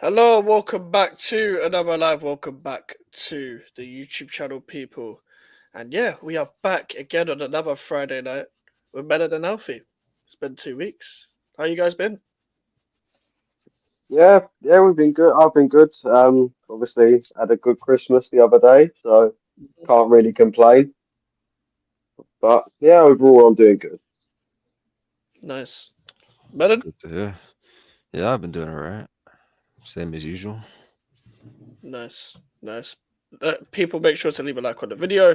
Hello, welcome back to another live. Welcome back to the YouTube channel, people. And yeah, we are back again on another Friday night with Melon and Alfie. It's been 2 weeks. How you guys been? Yeah, we've been good. I've been good. Obviously had a good Christmas the other day, so can't really complain. But yeah, overall I'm doing good. Nice. Melon? Good to hear. Yeah, I've been doing all right. Same as usual. Nice. Nice. People, make sure to leave a like on the video.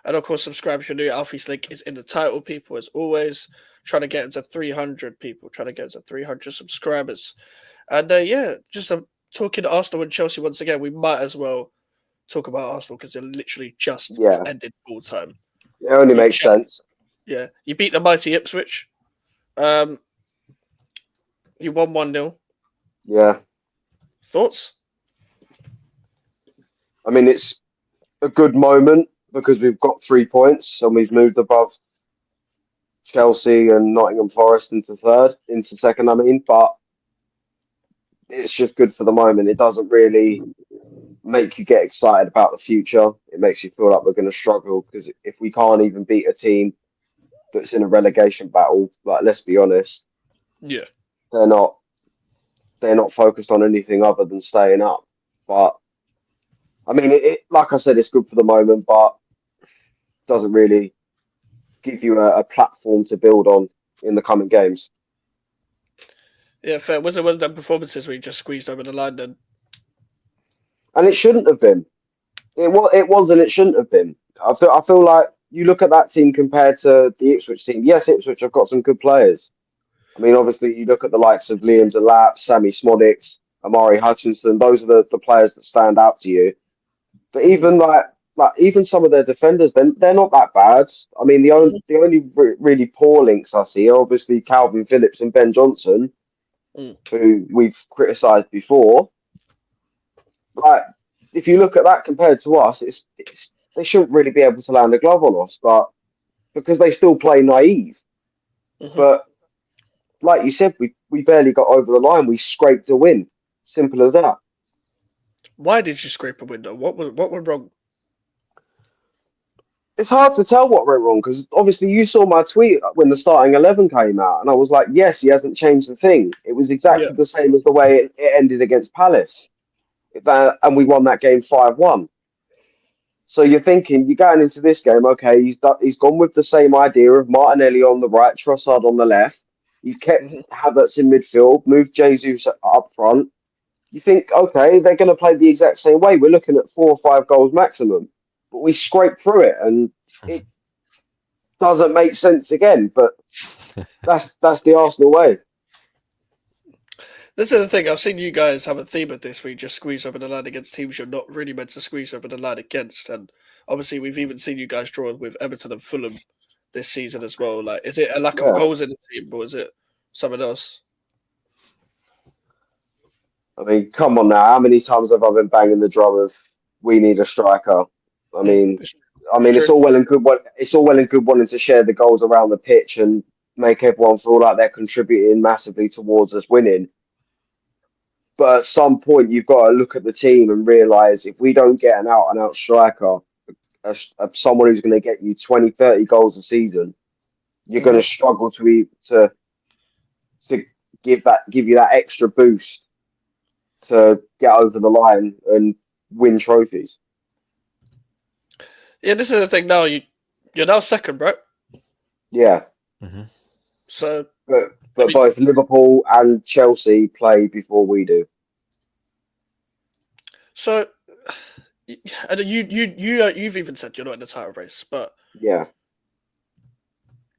And of course, subscribe if you're new. Alfie's link is in the title, people, as always. Trying to get into 300 people. Trying to get into 300 subscribers. And yeah, just talking to Arsenal and Chelsea once again, we might as well talk about Arsenal because they're literally just Yeah, ended full time. it only You makes check, sense. yeah, you beat the mighty Ipswich. Um, you won 1-0. Yeah, Thoughts? I mean it's a good moment because we've got 3 points and we've moved above Chelsea and Nottingham Forest into second. I mean, but it's just good for the moment. It doesn't really make you get excited about the future. It makes you feel like we're going to struggle because if we can't even beat a team that's in a relegation battle, like let's be honest, Yeah, they're not they're not focused on anything other than staying up. But I mean, it like I said, it's good for the moment, but doesn't really give you a platform to build on in the coming games. yeah, fair. Was it one of them performances where you just squeezed over the line? Then And it shouldn't have been. It was and it shouldn't have been. I feel like you look at that team compared to the Ipswich team. Yes, Ipswich have got some good players. I mean, obviously, you look at the likes of Liam Delap, Sammy Smodics, Amari Hutchinson. Those are the players that stand out to you. But mm-hmm. even like even some of their defenders, they're not that bad. I mean, the only really poor links I see are obviously Calvin Phillips and Ben Johnson, Mm. who we've criticised before. Like, if you look at that compared to us, it's they shouldn't really be able to land a glove on us, but because they still play naive. Mm-hmm. But like you said, we barely got over the line. We scraped a win. Simple as that. Why did you scrape a window? What went wrong? It's hard to tell what went wrong because obviously you saw my tweet when the starting 11 came out, and I was like, yes, he hasn't changed the thing. It was Yeah, exactly the same as the way it ended against Palace, and we won that game 5-1. So you're thinking you're going into this game, okay? He's gone with the same idea of Martinelli on the right, Trossard on the left. He's kept mm-hmm. Havertz in midfield, moved Jesus up front. You think, okay, they're going to play the exact same way. We're looking at 4 or 5 goals maximum, but we scraped through it, and it doesn't make sense again. But that's the Arsenal way. This is the thing. I've seen you guys have a theme of this where you just squeeze over the line against teams you're not really meant to squeeze over the line against, and obviously we've even seen you guys draw with Everton and Fulham this season as well. Like, is it a lack of Yeah, goals in the team, or is it something else? I mean, come on now. How many times have I been banging the drum of we need a striker? I Mm, mean, it's, I it's mean, it's true. all well and good. It's all well and good wanting to share the goals around the pitch and make everyone feel like they're contributing massively towards us winning. But at some point, you've got to look at the team and realise if we don't get an out and out striker, someone who's going to get you 20, 30 goals a season, you're going Mm-hmm. to struggle to give you that extra boost to get over the line and win trophies. Yeah, this is the thing. Now you're now second, right? Yeah, hmm So I but mean, both Liverpool and Chelsea play before we do. so and you've even said you're not in the title race, but Yeah,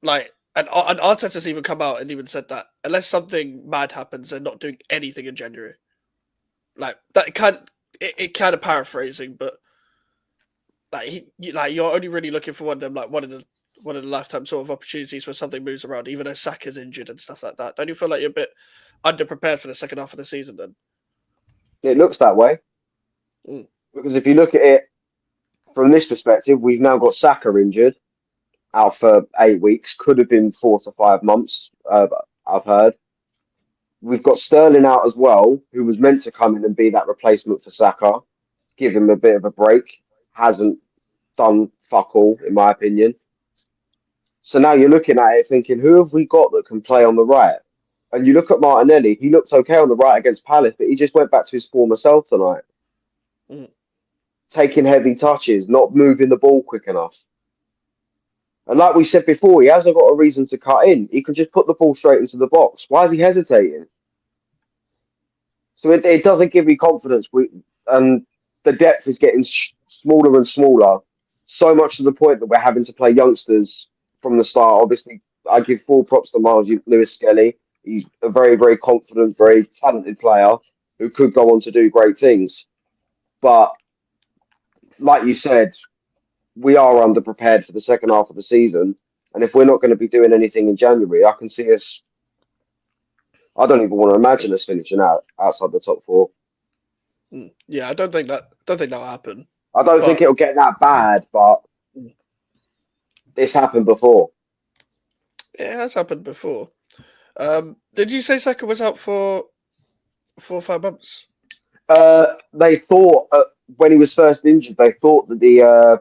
like and Arteta's even come out and even said that unless something mad happens, they're not doing anything in January. Like that kind, it kind of paraphrasing, but like you're only really looking for one of them, like one of the lifetime sort of opportunities where something moves around, even though Saka's injured and stuff like that. Don't you feel like you're a bit underprepared for the second half of the season then? it looks that way Mm. because if you look at it from this perspective, we've now got Saka injured out for 8 weeks. Could have been 4 to 5 months. I've heard. We've got Sterling out as well, who was meant to come in and be that replacement for Saka. Give him a bit of a break. Hasn't done fuck all, in my opinion. So now you're looking at it thinking, who have we got that can play on the right? And you look at Martinelli, he looked okay on the right against Palace, but he just went back to his former self tonight. Mm. Taking heavy touches, not moving the ball quick enough. And like we said before, he hasn't got a reason to cut in. He can just put the ball straight into the box. Why is he hesitating? So it doesn't give me confidence. And the depth is getting smaller and smaller, so much to the point that we're having to play youngsters from the start. Obviously, I give full props to Miles Lewis Skelly. He's a very, very confident, very talented player who could go on to do great things. But like you said, we are underprepared for the second half of the season. And if we're not going to be doing anything in January, I can see us. I don't even want to imagine us finishing outside the top four. Yeah, I don't think that'll happen. I don't think it'll get that bad, but it's happened before. It has happened before. Did you say Saka was out for 4 or 5 months? They thought when he was first injured, they thought that the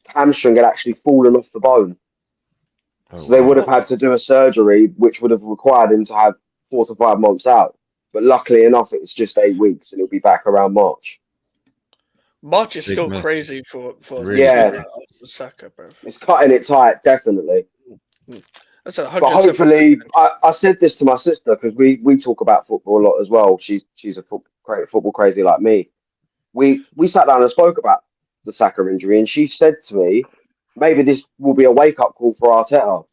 hamstring had actually fallen off the bone. So they would have had to do a surgery, which would have required him to have 4 to 5 months out. But luckily enough, it's just 8 weeks, and he'll be back around March. March is Big still miss. crazy for Yeah. Saka, bro. It's cutting it tight, definitely. That's 100%. But hopefully, I said this to my sister because we talk about football a lot as well. She's a great football crazy like me. We sat down and spoke about the Saka injury, and she said to me, maybe this will be a wake up call for Arteta.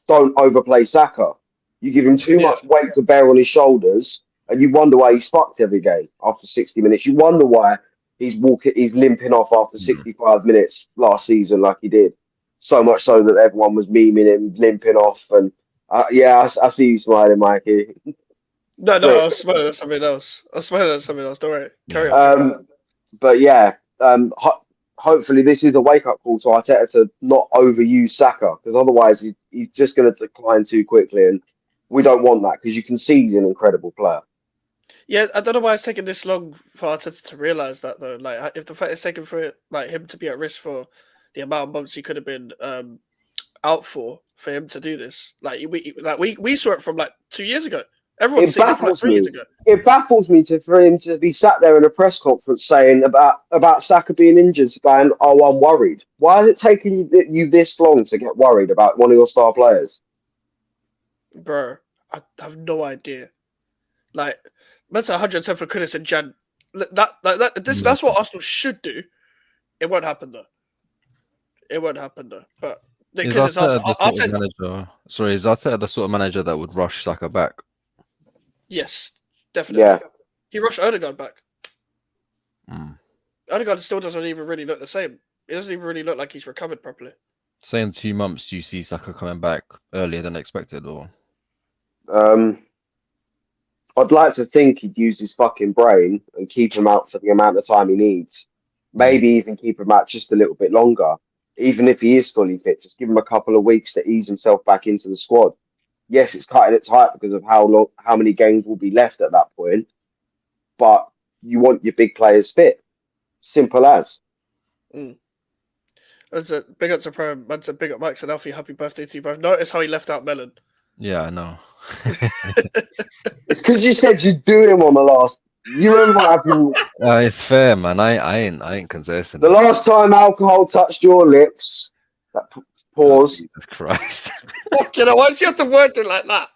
Don't overplay Saka. You give him too much weight to bear on his shoulders, and you wonder why he's fucked every game after 60 minutes. You wonder why he's limping off after 65 minutes last season like he did. So much so that everyone was memeing him, limping off. And I see you smiling, Mikey. No, I was smiling at something else. Don't worry. Carry on. But hopefully this is a wake up call to Arteta to not overuse Saka, because otherwise he's just going to decline too quickly, and we don't want that because you can see he's an incredible player. Yeah, I don't know why it's taking this long for Arteta to realise that though. Like, if the fact it's taken for him to be at risk for the amount of months he could have been out for him to do this, we saw it from 2 years ago. Everyone's seen it from 3 years ago. It baffles me for him to be sat there in a press conference saying about Saka being injured, going, "Oh, I'm worried." Why is it taking you this long to get worried about one of your star players? Bro, I have no idea. That's 110 for Kudus and Jan. That's what Arsenal should do. It won't happen though. But because Is Arteta the sort of manager that would rush Saka back? Yes, definitely. Yeah. He rushed Odegaard back. Mm. Odegaard still doesn't even really look the same. It doesn't even really look like he's recovered properly. Say in 2 months, do you see Saka coming back earlier than expected, or? I'd like to think he'd use his fucking brain and keep him out for the amount of time he needs. Maybe even keep him out just a little bit longer. Even if he is fully fit, just give him a couple of weeks to ease himself back into the squad. Yes, it's cutting it tight because of how many games will be left at that point. But you want your big players fit. Simple as. That's a big up to Prime. That's a big up Max and Alfie. Happy birthday to you both. Notice how he left out Melon. Yeah, I know. It's because you said you'd do him on the last. You remember what happened? It's fair, man. I ain't contesting. The last time alcohol touched your lips. That pause. Oh, Jesus Christ. Fucking hell, why did you have to word it like that?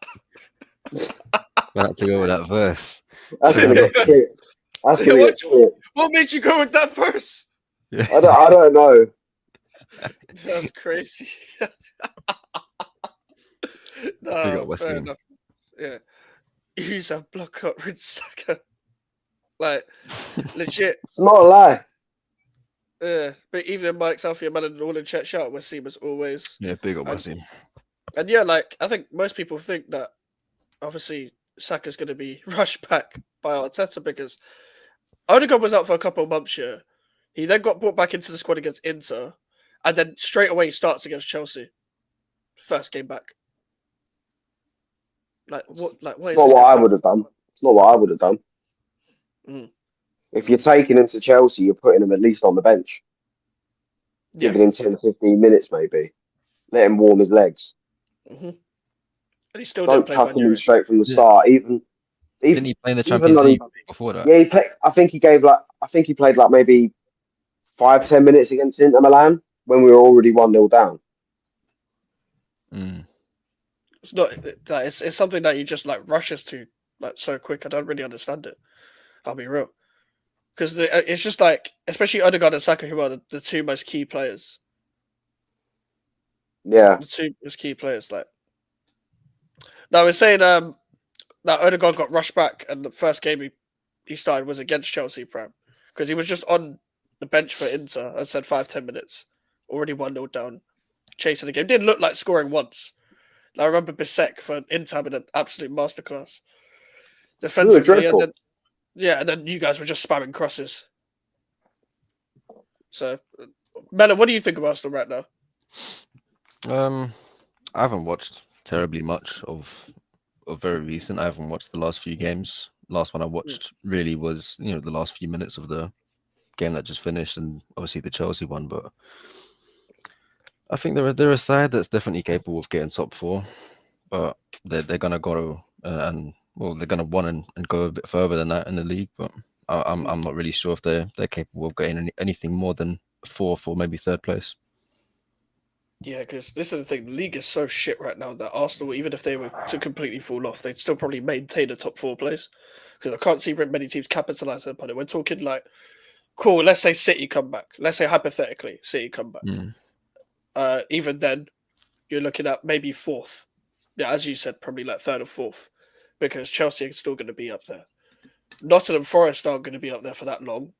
We had to go with that verse. That's gonna get shit. That's gonna get shit. What made you go with that verse? Yeah. I don't know. That's crazy. No, fair enough. Yeah. Use a block up with Saka. Legit. It's not a lie. Yeah. But even Mike's Alfie and Melon all in chat shout Wasim as always. Yeah, big up Wasim. And yeah, I think most people think that obviously Saka's going to be rushed back by Arteta because Odegaard was out for a couple of months here. He then got brought back into the squad against Inter, and then straight away starts against Chelsea. First game back. Like what? Like what It's is not this what guy I doing? would have done. It's not what I would have done. Mm. If you're taking him to Chelsea, you're putting him at least on the bench, Yeah. giving him 10, 15 minutes maybe. Let him warm his legs. hmm And he still didn't Don't play chuck him in January. straight from the Yeah. start. Even Didn't even he play in the even Champions though League before that? yeah, he played. I think he played like maybe 5, 10 minutes against Inter Milan when we were already 1-0 down. Mm. It's not like it's something that you just like rushes to like so quick. I don't really understand it. I'll be real. Because it's just like, especially Odegaard and Saka, who are the two most key players. Yeah, The two most key players. Like, now we're saying that Odegaard got rushed back, and the first game he started was against Chelsea, Prem, because he was just on the bench for Inter. I said 5-10 minutes, already 1-0 down, chasing the game. Didn't look like scoring once. I remember Bisek for Inter having an absolute masterclass we were defensively, and dreadful. then you guys were just spamming crosses. So, Melon, what do you think of Arsenal right now? I haven't watched terribly much of very recent. I haven't watched the last few games. Last one I watched really was the last few minutes of the game that just finished, and obviously the Chelsea one. But I think they're a side that's definitely capable of getting top four, but they're gonna go and they're gonna want and go a bit further than that in the league. But I'm not really sure if they're capable of getting anything more than fourth or maybe third place. Yeah, because this is the thing. The league is so shit right now that Arsenal, even if they were to completely fall off, they'd still probably maintain a top four place. Because I can't see very many teams capitalising upon it. We're talking like, cool, let's say City come back. Let's say hypothetically, City come back. Even then, you're looking at maybe fourth. Yeah, as you said, probably like third or fourth. Because Chelsea are still going to be up there. Nottingham Forest aren't going to be up there for that long.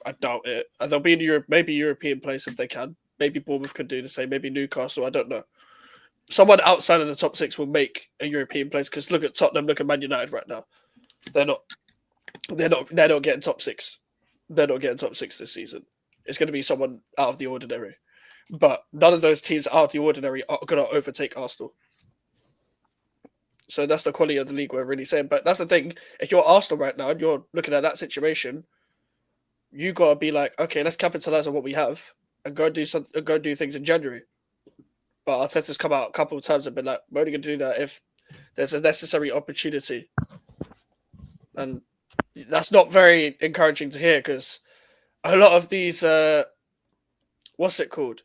I doubt it. And they'll be in Europe, maybe European place if they can. Maybe Bournemouth could do the same. Maybe Newcastle. I don't know. Someone outside of the top six will make a European place. Because look at Tottenham. Look at Man United right now. They're not. They're not getting top six. They're not getting top six this season. It's going to be someone out of the ordinary. But none of those teams out of the ordinary are going to overtake Arsenal. So that's the quality of the league we're really saying. But that's the thing. If you're Arsenal right now and you're looking at that situation, you got to be like, okay, let's capitalize on what we have and go do something. Go do things in January. But Arteta's come out a couple of times and been like, we're only going to do that if there's a necessary opportunity. And that's not very encouraging to hear because a lot of these, what's it called?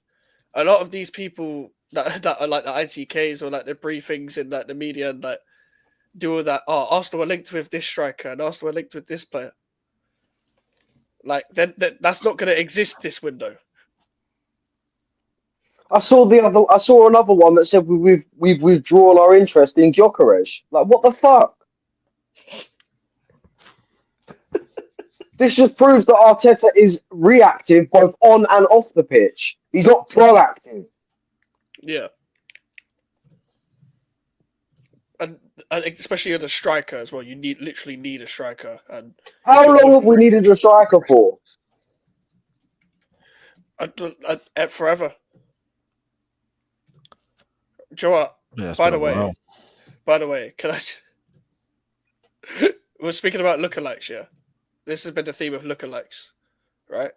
A lot of these people that are like the ITKs or like the briefings in like the media and like do all that. Oh, Arsenal are linked with this striker and Arsenal are linked with this player. Like then that's not going to exist this window. I saw another one that said we've withdrawn our interest in Gyökeres. Like, what the fuck? This just proves that Arteta is reactive both on and off the pitch. He's not proactive. Yeah. And especially on a striker as well. You literally need a striker. And How long have we needed a striker for? Forever. Do you know what? Yeah, By the way, can I? We're speaking about lookalikes, yeah. This has been the theme of lookalikes, right?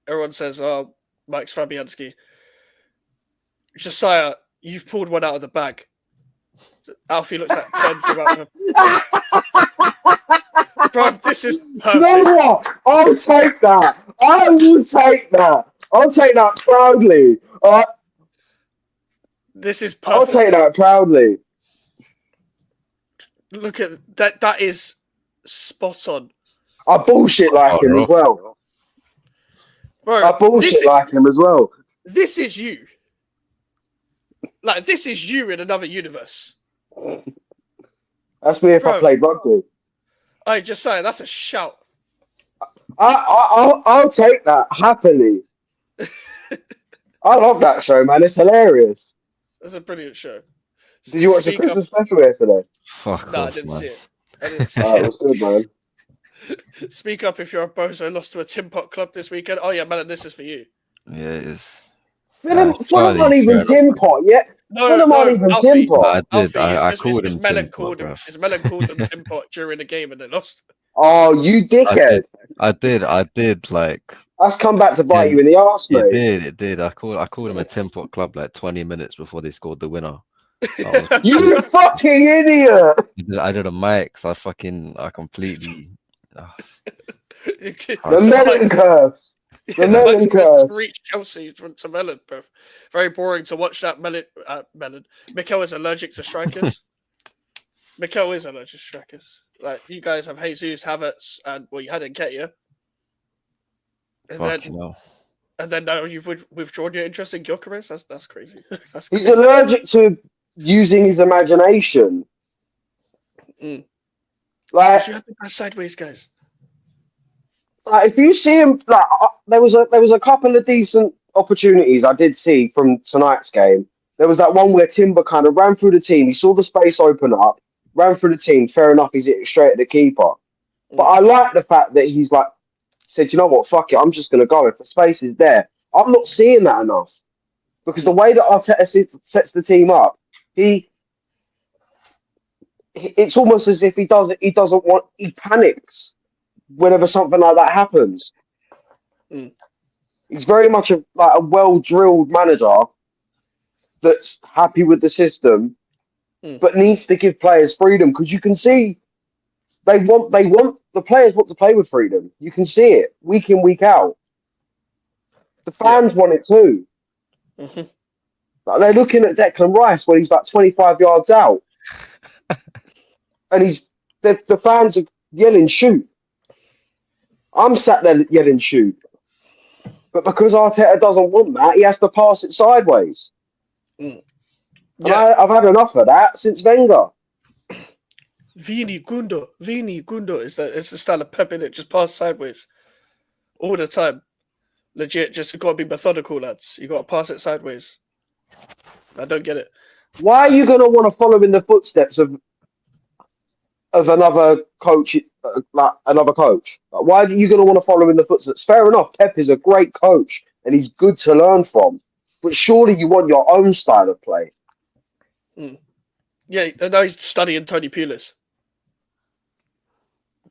Everyone says, "Oh, Mike's Fabianski." Josiah, you've pulled one out of the bag. Alfie looks like Ben from out. Bro, this is perfect. You know what? I'll take that. I will take that. I'll take that proudly. This is perfect. I'll take that proudly. Look at that. That is spot on. I bullshit like him as well. Bro, I bullshit like him as well. This is you. Like, this is you in another universe. That's me if I played rugby. I just say that's a shout. I'll take that happily. I love that show, man. It's hilarious. That's a brilliant show. Did you watch the Christmas special yesterday? Fuck no, off, I didn't man. see it. I didn't see it. It was good, man. Speak up if you're a bozo lost to a Tin Pot club this weekend. Oh yeah, man, this is for you. Yeah, it is. Philip, not even Tin Pot yet. No, None of them aren't no, even Alfie. Timber. I did. Alfie, I called him Melon Tim called Pot, him. bruv. Is Melon called them Tim Pot during the game and they lost. Oh, you I dickhead. did. I did. Like, That's come back to bite you and in the arse, it mate. did. It did. I called him a Tim Pot club like 20 minutes before they scored the winner. I was, You fucking idiot. I did a mic, so I completely. The Christ. melon curse. The Yeah, melon Mike's curse. reached Chelsea to Melon, bro. Very boring to watch that Melon. Mikel is allergic to strikers. Mikel is allergic to strikers. Like, you guys have Jesus, Havertz, and, well, you had Nketiah. Fucking And then now you've withdrawn your interest in Gyökeres? That's crazy. That's He's crazy. allergic to using his imagination. Mm. Like, Because you have to pass sideways, guys. if you see him, like there was a couple of decent opportunities I did see from tonight's game. There was that one where Timber kind of ran through the team. He saw the space open up, ran through the team. Fair enough, he's hit it straight at the keeper. But I like the fact that he's like said, you know what, fuck it, I'm just gonna go. If the space is there, I'm not seeing that enough because the way that Arteta sets the team up, it's almost as if he panics whenever something like that happens. Mm. He's very much a well-drilled manager that's happy with the system, but needs to give players freedom because you can see the players want to play with freedom. You can see it week in, week out. The fans want it too. Mm-hmm. Like, they're looking at Declan Rice when he's about 25 yards out, and the fans are yelling shoot. I'm sat there yelling shoot. But because Arteta doesn't want that, he has to pass it sideways. Mm. Yeah. I've had enough of that since Wenger. Vini Gundo is the style of Pep in it. Just pass sideways all the time. Legit, just got to be methodical, lads. You got to pass it sideways. I don't get it. Why are you going to want to follow in the footsteps of another coach, like another coach? Like, why are you going to want to follow in the footsteps? Fair enough, Pep is a great coach and he's good to learn from, but surely you want your own style of play. Mm. Yeah, now he's studying Tony Pulis.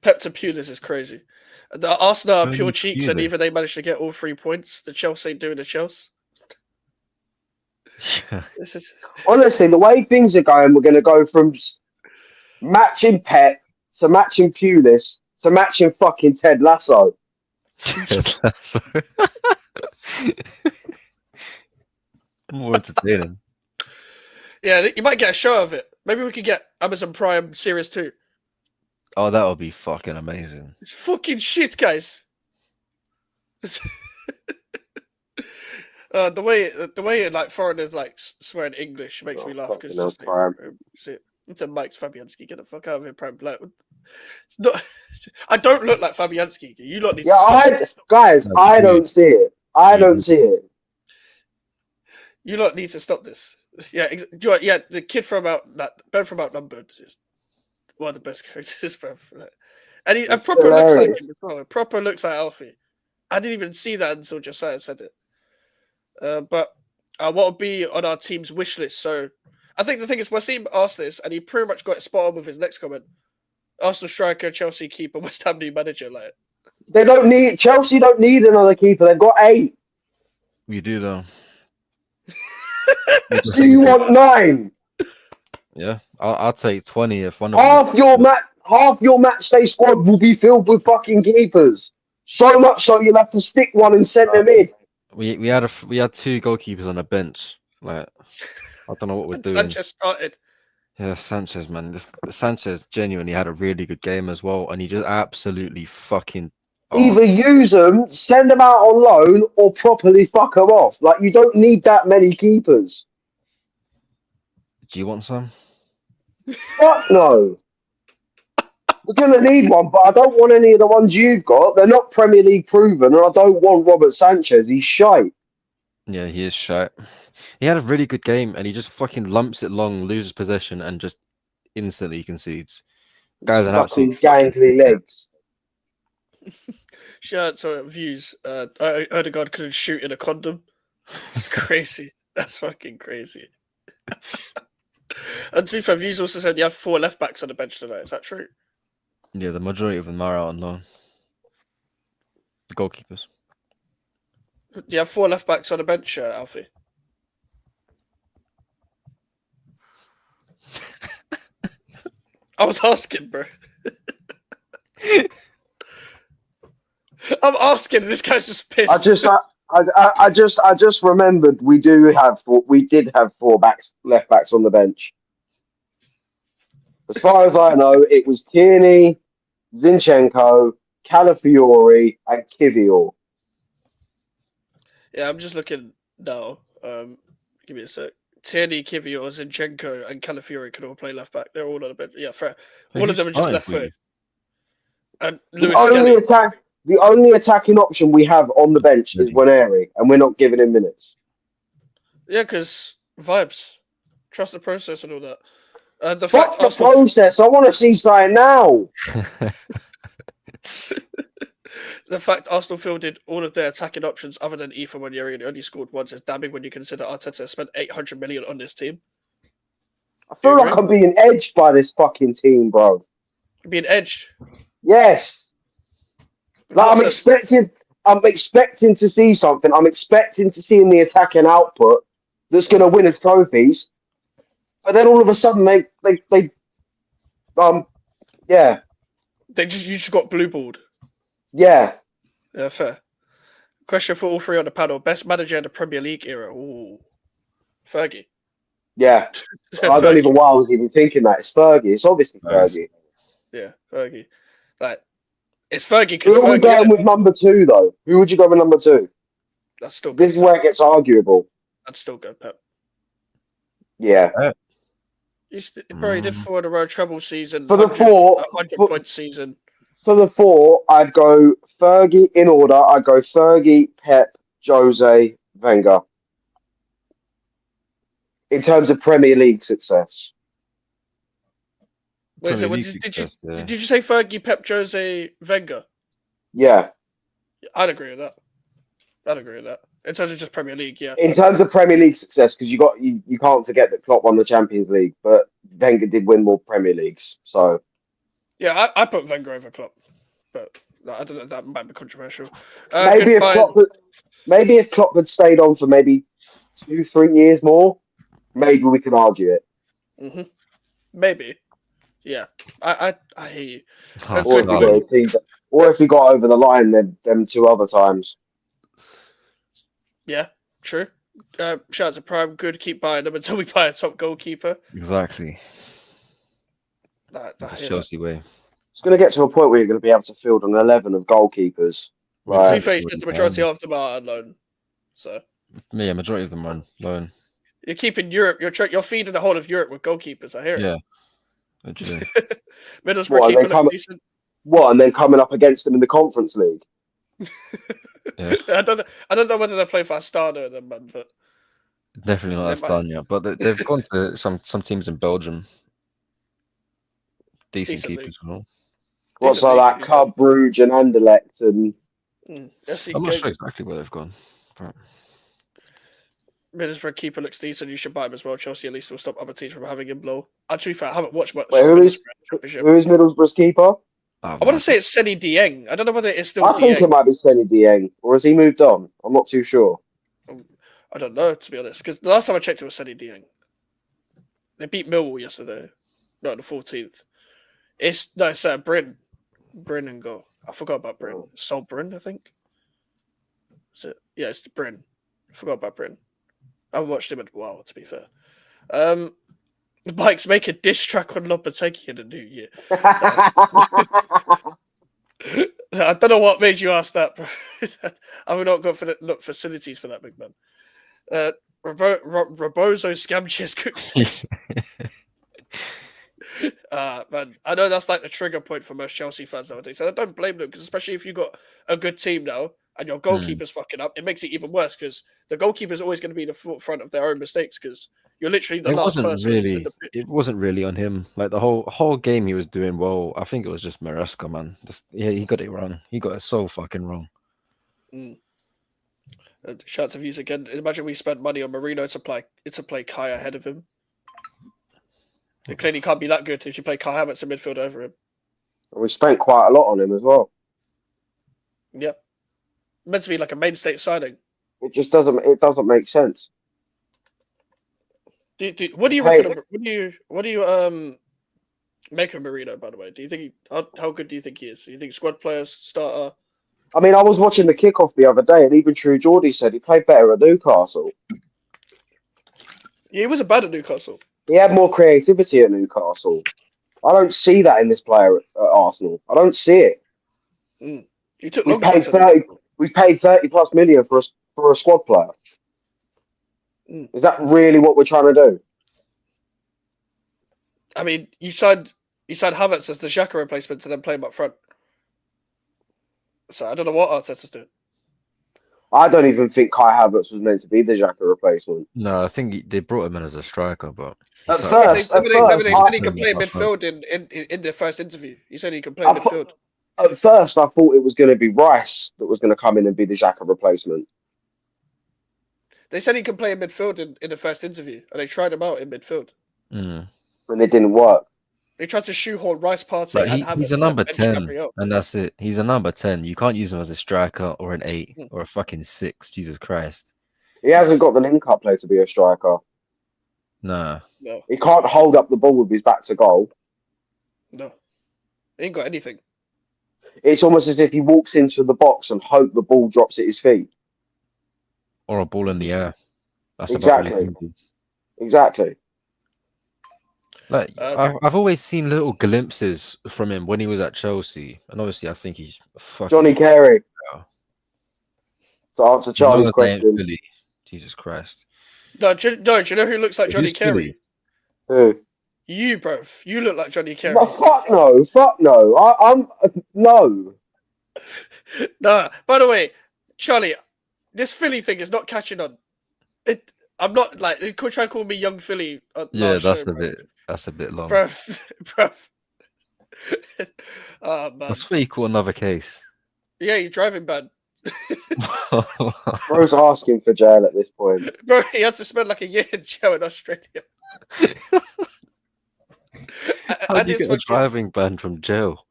Pep to Pulis is crazy. The Arsenal are pure cheeks, and even they managed to get all 3 points. The Chelsea ain't doing the Chelsea. This is Honestly, the way things are going, we're going to go from matching Pep to matching Pulis to matching fucking Ted Lasso. Ted Lasso. More entertaining. Yeah, you might get a show of it. Maybe we could get Amazon Prime Series 2. Oh, that would be fucking amazing. It's fucking shit, guys. The way like foreigners like swear in English makes me laugh because it's just it's a Mike's Fabianski. Get the fuck out of here, Prime. Like, it's not. I don't look like Fabianski. You lot need to stop. Guys, I don't see it. I don't see it. You lot need to stop this. Yeah, yeah. The kid from Ben from Outnumbered is one of the best characters, bro. And he proper looks like him as well. It proper looks like Alfie. I didn't even see that until Josiah said it. But what would be on our team's wish list? So I think the thing is, Wasim asked this, and he pretty much got it spot on with his next comment. Arsenal striker, Chelsea keeper, West Ham new manager. Like, Chelsea don't need another keeper. They've got 8. We do though. So you want 9? Yeah, I'll take 20 if one of half your match day squad will be filled with fucking keepers. So much so you'll have to stick one and send them in. We had 2 goalkeepers on the bench. Like, I don't know what we're doing. Sanchez started. Yeah, Sanchez, man. Sanchez genuinely had a really good game as well, and he just absolutely fucking. Either use them, send them out on loan, or properly fuck them off. Like, you don't need that many keepers. Do you want some? Fuck no. We're going to need one, but I don't want any of the ones you've got. They're not Premier League proven, and I don't want Robert Sanchez. He's shite. Yeah, he is shite. He had a really good game, and he just fucking lumps it long, loses possession, and just instantly concedes. Guy's an absolute gangly legs. Shout out to views. Odegaard couldn't shoot in a condom. That's crazy. That's fucking crazy. And to be fair, Views also said you have 4 left backs on the bench tonight. Is that true? Yeah, the majority of them are out on loan. The goalkeepers. You have 4 left backs on the bench, Alfie. I was asking, bro. I'm asking. This guy's just pissed. I just remembered we did have 4 left backs on the bench. As far as I know, it was Tierney, Zinchenko, Calafiori, and Kivior. Yeah, I'm just looking now. Give me a sec. Tierney, Kivior, Zinchenko, and Calafiori can all play left back. They're all on the bench. Yeah, fair. All of them are just left foot. And The only attacking option we have on the bench is Waneri, and we're not giving him minutes. Yeah, because vibes, trust the process, and all that. The Fuck fact the process. I want to see something now. The fact Arsenal fielded all of their attacking options other than Ethan Waneri and only scored once is damning when you consider Arteta spent 800 million on this team. I feel like I'm being edged by this fucking team, bro. Being edged? Yes. Like I'm expecting to see something. I'm expecting to see in the attacking output that's going to win us trophies. But then all of a sudden yeah. You just got blue balled. Yeah. Yeah, fair. Question for all 3 on the panel: best manager in the Premier League era? Ooh, Fergie. Yeah. I don't even know why I was even thinking that. It's Fergie. It's obviously Fergie. Yeah, Fergie. Like, it's Fergie because Who are we going with number 2 though? Who would you go with number 2? That's still this is where it gets arguable. I'd still go Pep. Yeah. Bro, he did 4 in a row treble season. For the 100-point season. For the 4, I'd go Fergie in order. I'd go Fergie, Pep, Jose, Wenger. In terms of Premier League success. Wait, did you say Fergie, Pep, Jose, Wenger? Yeah. I'd agree with that. In terms of just Premier League, yeah. In terms of Premier League success, because you can't forget that Klopp won the Champions League, but Wenger did win more Premier Leagues. So yeah, I put Wenger over Klopp, but I don't know. That might be controversial. Maybe if Klopp had stayed on for maybe 2-3 years more, maybe we can argue it. Mm-hmm. Maybe, yeah. I hear you. Or if he got over the line, them 2 other times. Yeah, true. Shout out to Prime. Good, keep buying them until we buy a top goalkeeper. Exactly. That's Chelsea way. It's going to get to a point where you're going to be able to field an 11 of goalkeepers. To be fair, the majority of them are on loan. So yeah, majority of them are on loan. You're keeping Europe. You're feeding the whole of Europe with goalkeepers. I hear it. Yeah. Literally. Middlesbrough keeper looks decent. What, and then coming up against them in the Conference League? Yeah. I don't know whether they play for Astana or them, man, but definitely not Astana. But they've gone to some teams in Belgium. Decent keepers, you know. What's like that? Club Brugge and Anderlecht and. I'm not sure exactly where they've gone. But... Middlesbrough keeper looks decent. You should buy him as well. Chelsea at least will stop other teams from having him low. Actually, I haven't watched much. Who is Middlesbrough's keeper? I want to say it's Seny Dieng. I don't know whether it's still. I think it might be Seny Dieng, or has he moved on? I'm not too sure. I don't know, to be honest, because the last time I checked, it was Seny Dieng. They beat Millwall yesterday. No, the 14th. It's Bryn. Bryn and goal. I forgot about Bryn. Sol Bryn, I think. Is it? Yeah, it's Bryn. I forgot about Bryn. I haven't watched him in a while, to be fair. The Bikes make a diss track on Lopetegui in the new year. I don't know what made you ask that, bro. I've not got facilities for that, big man. Rebozo Scamches cooks. Man, I know that's like the trigger point for most Chelsea fans nowadays, and I don't blame them, because especially if you've got a good team now and your goalkeeper's fucking up, it makes it even worse, because the goalkeeper's always going to be the forefront of their own mistakes, because you're literally the last person. It wasn't really on him. Like the whole game, he was doing well. I think it was just Maresca, man. He got it wrong. He got it so fucking wrong. Shout out to views again. Imagine we spent money on Marino to play Kai ahead of him. It clearly can't be that good if you play Kai Havertz in midfield over him. We spent quite a lot on him as well. Yep. Meant to be like a mainstay signing. It just doesn't. It doesn't make sense. What do you reckon? What do you make of Marino? By the way, do you think how good do you think he is? Do you think squad player, starter? I mean, I was watching the kickoff the other day, and even True Geordie said he played better at Newcastle. Yeah, he wasn't bad at Newcastle. He had more creativity at Newcastle. I don't see that in this player at Arsenal. I don't see it. He took We long paid shots. 30. We paid 30+ million for a squad player. Is that really what we're trying to do? I mean, you signed Havertz as the Xhaka replacement to then play him up front. So I don't know what Arteta's doing. I don't even think Kai Havertz was meant to be the Xhaka replacement. No, I think they brought him in as a striker, but At They first, said he I- could play midfield in their first interview. He said he could play midfield. At first, I thought it was going to be Rice that was going to come in and be the Xhaka replacement. They said he could play in midfield in the first interview, and they tried him out in midfield. And it didn't work. They tried to shoehorn Rice, Partey, But and Havertz. he's a number bench 10, Gabriel. and that's it. He's a number 10. You can't use him as a striker or an 8 or a fucking 6. Jesus Christ. He hasn't got the link-up play to be a striker. Nah. No, He can't hold up the ball with his back to goal. no, he ain't got anything. It's almost as if he walks into the box and hope the ball drops at his feet. Or a ball in the air. That's Exactly. about all he can do. Exactly. Like I've always seen little glimpses from him when he was at Chelsea, and obviously I think he's fucking Johnny Carey. Yeah. To answer as long Charlie's as they ain't question. Philly. Jesus Christ. No, do you know who looks like Johnny Who's Carey? Philly? Who? You, bro. You look like Johnny Carey. No, fuck no. Fuck no. I'm no. Nah. By the way, Charlie, this Philly thing is not catching on. I'm not like they could try to call me young Philly. Yeah, That's that's a bit long. bro. Oh man. That's pretty cool. Another case. Yeah, you're driving bad. Bro's asking for jail at this point. Bro, he has to spend like a year in jail in Australia. How do you get a driving ban from jail?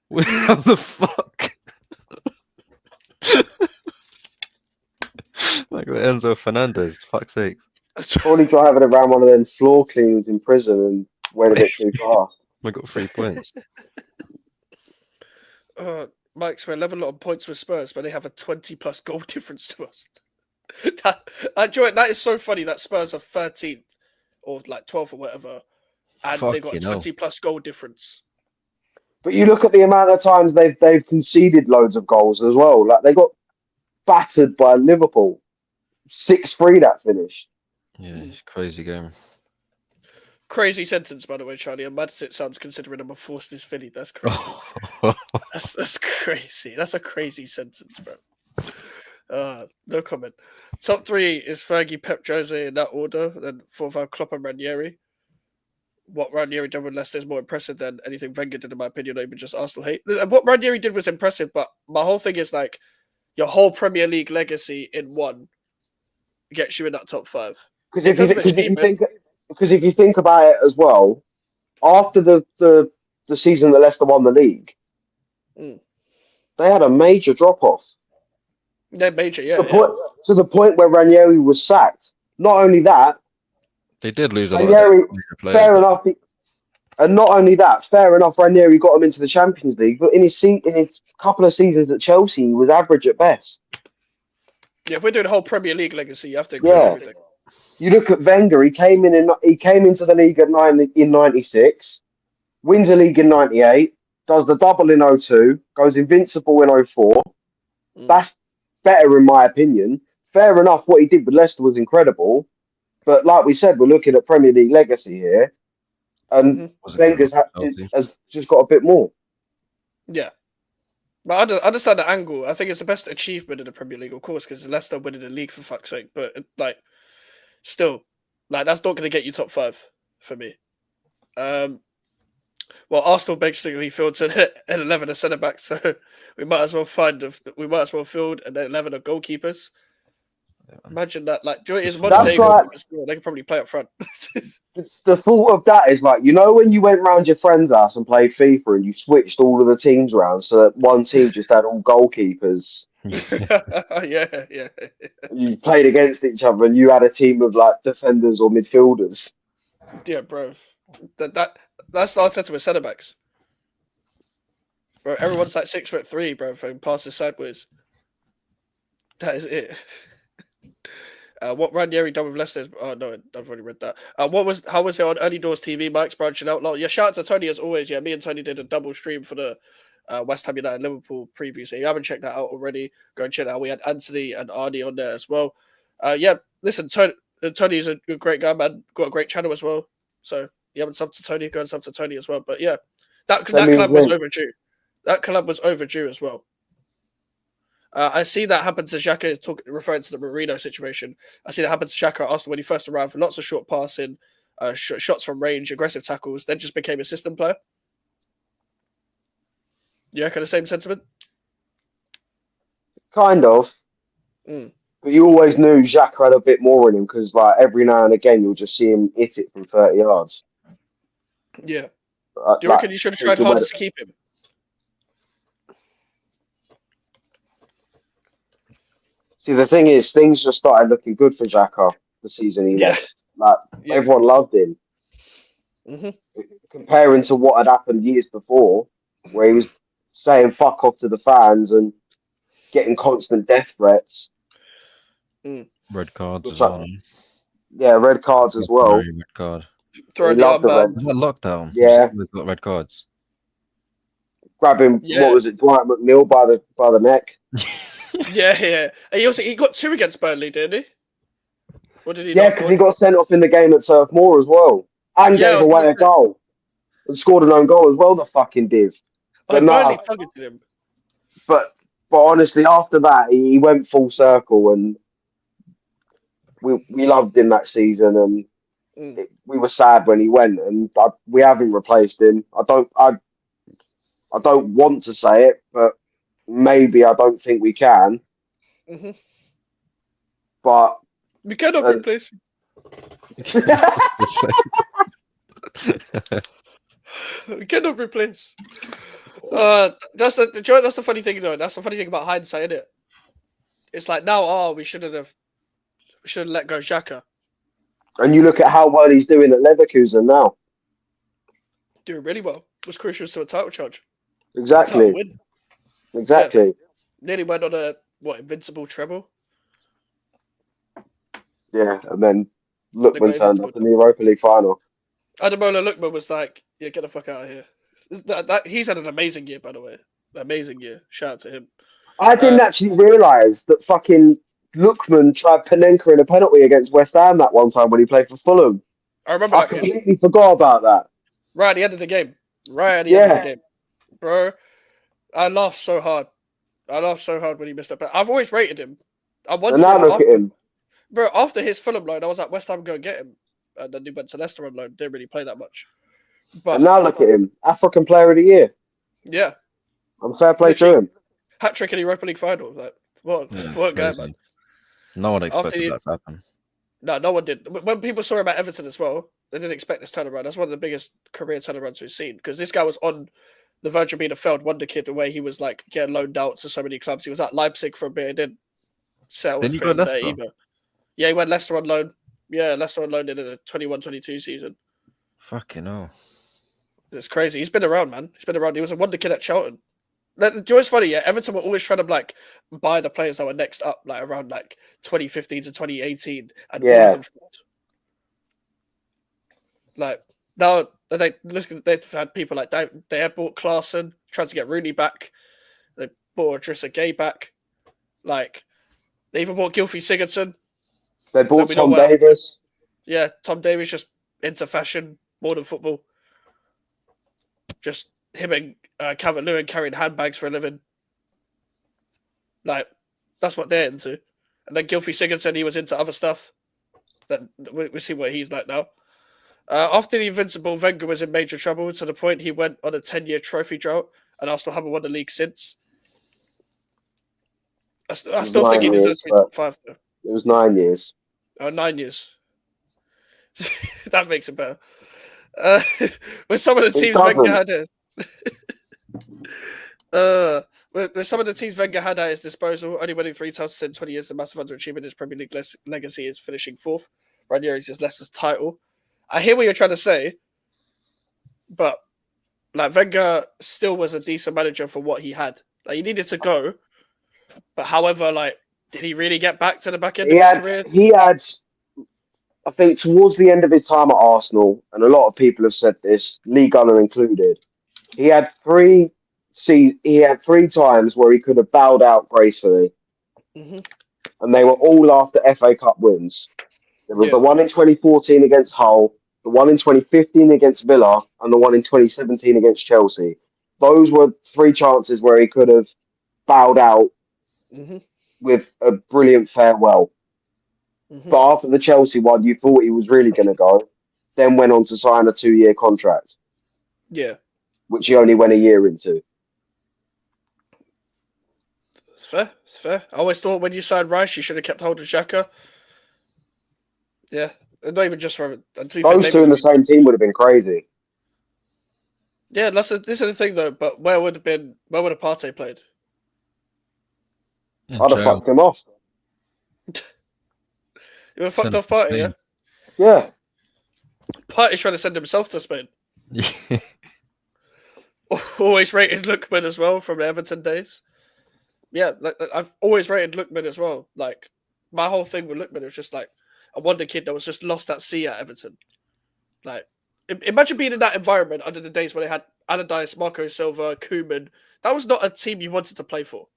What the fuck? Like Enzo Fernandez, fuck's sake. Probably driving around one of them floor cleaners in prison and went a bit too fast. I got 3 points. Mike's we're level on points with Spurs, but they have a 20+ goal difference to us. That is so funny that Spurs are 13th or like 12th or whatever, and they got a 20+ goal difference. But you look at the amount of times they've conceded loads of goals as well. Like they got battered by Liverpool, 6-3 that finish. Yeah, it's a crazy game. Crazy sentence, by the way, Charlie. I'm mad as it sounds considering I'm a forced this Philly. That's crazy. That's crazy. That's a crazy sentence, bro. No comment. Top 3 is Fergie, Pep, Jose in that order. Then 4, 5, Klopp and Ranieri. What Ranieri did with Leicester is more impressive than anything Wenger did, in my opinion, not even just Arsenal hate. What Ranieri did was impressive, but my whole thing is like your whole Premier League legacy in one gets you in that top 5. Because if you think about it as well, after the season that Leicester won the league, they had a major drop off. They're major, yeah. To the point where Ranieri was sacked. Not only that, they did lose a lot. Fair enough, and not only that, fair enough. Ranieri got him into the Champions League, but in his couple of seasons at Chelsea, he was average at best. Yeah, if we're doing a whole Premier League legacy, you have to include everything. You look at Wenger. He came into the league in '96, wins the league in '98, does the double in '02, goes invincible in '04. That's better in my opinion. Fair enough, what he did with Leicester was incredible, but like we said, we're looking at Premier League legacy here, and Wenger's has just got a bit more. Yeah. But I understand the angle. I think it's the best achievement in the Premier League, of course, because Leicester winning the league for fuck's sake. But still, that's not going to get you top 5 for me. Well, Arsenal basically fields an 11 of centre backs, so we might as well field an 11 of goalkeepers. Imagine that. Like, do you know, it's That's modern day. like- They could probably play up front. The thought of that is like, you know, when you went round your friend's house and played FIFA and you switched all of the teams around so that one team just had all goalkeepers. yeah. You played against each other and you had a team of like defenders or midfielders. Yeah, bro. That's the Arteta with centre backs. Bro, everyone's like 6'3", bro, and passes sideways. That is it. What Ranieri done with Leicester? Oh no, I've already read that. How was it on Early Doors TV? Mike's branching out. Yeah, shout out to Tony as always. Yeah, me and Tony did a double stream for the West Ham United Liverpool previews. If you haven't checked that out already, go and check it out. We had Anthony and Arnie on there as well. Yeah, listen, Tony's a great guy, man. Got a great channel as well. So you haven't subbed to Tony, go and sub to Tony as well. But yeah, that collab was overdue. That collab was overdue as well. I see that happen to Xhaka, referring to the Marino situation. I see that happen to Xhaka at Arsenal when he first arrived. Lots of short passing, shots from range, aggressive tackles, then just became a system player. You echo the same sentiment? Kind of. Mm. But you always knew Xhaka had a bit more in him because, like, every now and again you'll just see him hit it from 30 yards. Yeah. Do you reckon you should have tried harder to keep him? See, the thing is, things just started looking good for Xhaka the season he left. Like, everyone loved him. Mm-hmm. Comparing to what had happened years before, where he was saying fuck off to the fans and getting constant death threats. Red cards as like, well. Yeah, red cards as well. Red card. Throwing the armband. Was that lockdown? Yeah. He's got red cards. Grabbing, what was it, Dwight McNeil by the neck. Yeah. And he got 2 against Burnley, didn't he? Or did he? Yeah, because he got sent off in the game at Turf Moor as well, and gave away a goal, and scored an own goal as well. The fucking div. But Burnley targeted him. But honestly, after that, he went full circle, and we loved him that season, and we were sad when he went, and we haven't replaced him. I don't want to say it, but maybe I don't think we can. Mm-hmm. But we cannot replace him. We cannot replace. That's the funny thing, though. That's the funny thing about hindsight, isn't it? It's like now, we should have let go Xhaka. And you look at how well he's doing at Leverkusen now. Doing really well. Was crucial to a title charge. Exactly. Win. Exactly. Yeah. Nearly went on a invincible treble. Yeah, and then Lookman turned up in the Europa League final. Ademola Lookman was like, "Yeah, get the fuck out of here." He's had an amazing year, by the way. Amazing year. Shout out to him. I didn't actually realise that fucking Lookman tried Panenka in a penalty against West Ham that one time when he played for Fulham. I remember. I completely forgot about that. Right at the end of the game. End of the game, bro. I laughed so hard. When he missed it. But I've always rated him. And now look at him. Bro, after his Fulham loan, I was like, West Ham go get him. And then he went to Leicester on loan. Didn't really play that much. But and now look at him. African Player of the Year. Yeah. I'm fair play to him. Hat-trick in the Europa League final. Like, what a guy, man. No one expected that to happen. No one did. When people saw him at Everton as well, they didn't expect this turnaround. That's one of the biggest career turnarounds we've seen. Because this guy was on the verge of being a failed wonder kid, the way he was like getting loaned out to so many clubs. He was at Leipzig for a bit. He didn't settle for there either. Yeah, he went Leicester on loan. Yeah, Leicester on loan in the 21-22 season. Fucking hell. It's crazy. He's been around, man. He's been around. He was a wonder kid at Charlton. Do you know what's funny? Yeah, Everton were always trying to like buy the players that were next up, like around like 2015 to 2018, and all of them failed. Like now, they've had people like they had bought Klaassen, tried to get Rooney back. They bought Idrissa Gueye back. Like they even bought Gylfi Sigurdsson. They bought Tom Davies. Yeah, Tom Davies just into fashion more than football. Just him and Calvert-Lewin carrying handbags for a living. Like, that's what they're into. And then Gylfi Sigurdsson, he was into other stuff. Then we see what he's like now. After the Invincible, Wenger was in major trouble to the point he went on a 10-year trophy drought, and Arsenal haven't won the league since. I still think he deserves to be top 5, though. It was 9 years. Oh, 9 years. That makes it better. Uh, with some of the It teams Wenger doesn't. had with some of the teams Wenger had at his disposal, only winning 3 titles in 20 years, the massive underachievement. His Premier League legacy is finishing fourth. Ranieri's his Leicester's title. I hear what you're trying to say, but like Wenger still was a decent manager for what he had. Like he needed to go, but however, like did he really get back to the back end of his career? He had, I think, towards the end of his time at Arsenal, and a lot of people have said this, Lee Gunner included, he had three times where he could have bowed out gracefully, Mm-hmm. and they were all after FA Cup wins. There was Yeah. the one in 2014 against Hull, the one in 2015 against Villa, and the one in 2017 against Chelsea. Those were 3 chances where he could have bowed out Mm-hmm. with a brilliant farewell. Mm-hmm. But after the Chelsea one, you thought he was really going to go, then went on to sign a 2-year contract, Yeah, which he only went a year into. it's fair. It's fair. I always thought when you signed Rice, you should have kept hold of Xhaka. Yeah, not even just for Those two in the same team would have been crazy. Yeah, this is the thing though. But where would have Partey played? I'd have fucked him off. You would have fucked off Partey, yeah? Yeah. Partey's trying to send himself to Spain. Always rated Lookman as well from the Everton days. Yeah, like I've always rated Lookman as well. Like my whole thing with Lookman was just like a wonder kid that was just lost at sea at Everton. Like imagine being in that environment under the days when they had Allardyce, Marco Silva, Koeman. That was not a team you wanted to play for.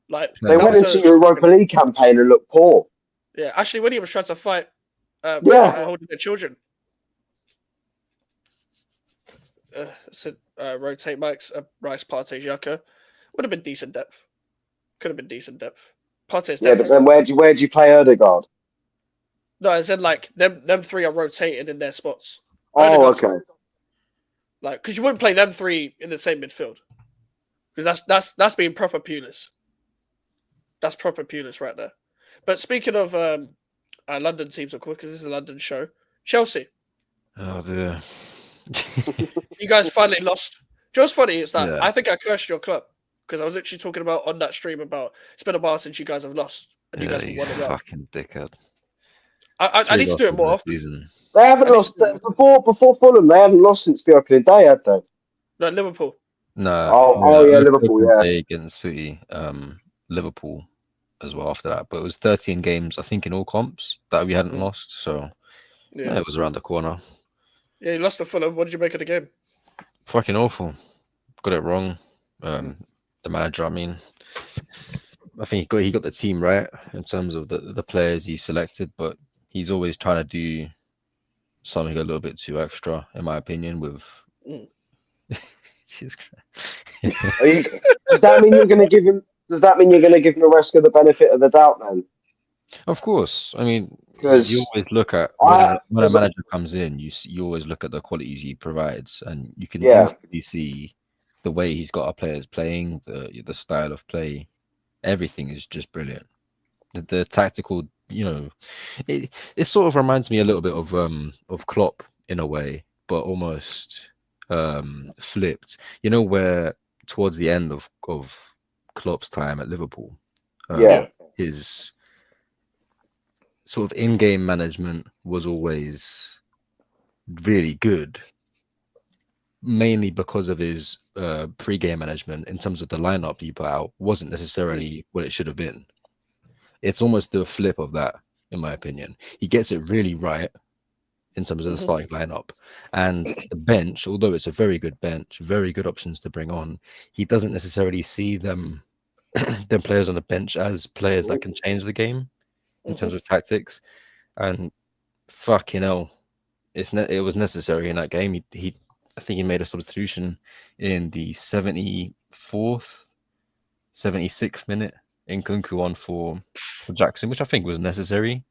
Like they went into the Europa League campaign and looked poor. Yeah, Ashley Williams was trying to fight Yeah. people holding their children. Rotate Mike's Rice, Partey, Xhaka. Would have been decent depth. Could have been decent depth. Partey's Yeah, but then where do you play Ødegaard? No, as in like them 3 are rotating in their spots. Oh, Ødegaard's okay. Like, because you wouldn't play them 3 in the same midfield. Because that's being proper Pulis. That's proper Pulis right there. But speaking of London teams, of course, because this is a London show, Chelsea. Oh dear. You guys finally lost. Do you know what's funny is that Yeah. I think I cursed your club because I was literally talking about on that stream about it's been a while since you guys have lost and you guys have won it well. Fucking dickhead. I need to do it more often. Season. They haven't lost before Fulham. They haven't lost since the opening day, had they? No, Liverpool. No. Yeah, Liverpool. Yeah, day against City. Liverpool as well after that, but it was 13 games, I think, in all comps that we hadn't lost. So yeah, it was around the corner. Yeah, you lost to Fulham. What did you make of the game? Fucking awful. Got it wrong. The manager, I mean, I think he got the team right in terms of the players he selected, but he's always trying to do something a little bit too extra, in my opinion. With Jesus Christ. Does that mean you're going to give him? Does that mean you're going to give Maresca the benefit of the doubt then? Of course. I mean, because you always look at when a manager comes in, you always look at the qualities he provides, and you can instantly see the way he's got our players playing, the style of play. Everything is just brilliant. The tactical, it sort of reminds me a little bit of Klopp in a way, but almost flipped. Where towards the end of Klopp's time at Liverpool, his sort of in-game management was always really good, mainly because of his pre-game management in terms of the lineup he put out wasn't necessarily what it should have been. It's almost the flip of that, in my opinion. He gets it really right in terms of the starting lineup, and the bench, although it's a very good bench, very good options to bring on, he doesn't necessarily see them players on the bench as players that can change the game in terms of tactics. And fucking hell, it was necessary in that game. I think he made a substitution in the 74th, 76th minute in Kunku on for Jackson, which I think was necessary.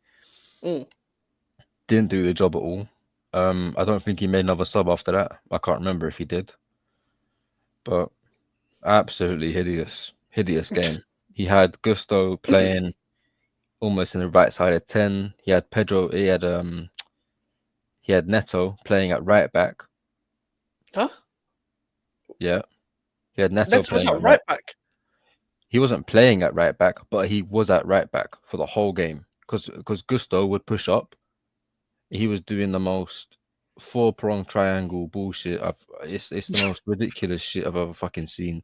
Didn't do the job at all. I don't think he made another sub after that. I can't remember if he did. But absolutely hideous game. He had Gusto playing almost in the right side of 10. He had Pedro. He had Neto playing at right back. Huh? Yeah, he had Neto Neto was playing at at right. right back. He wasn't playing at right back, but he was at right back for the whole game because Gusto would push up. He was doing the most four-prong triangle bullshit. It's the most ridiculous shit I've ever fucking seen.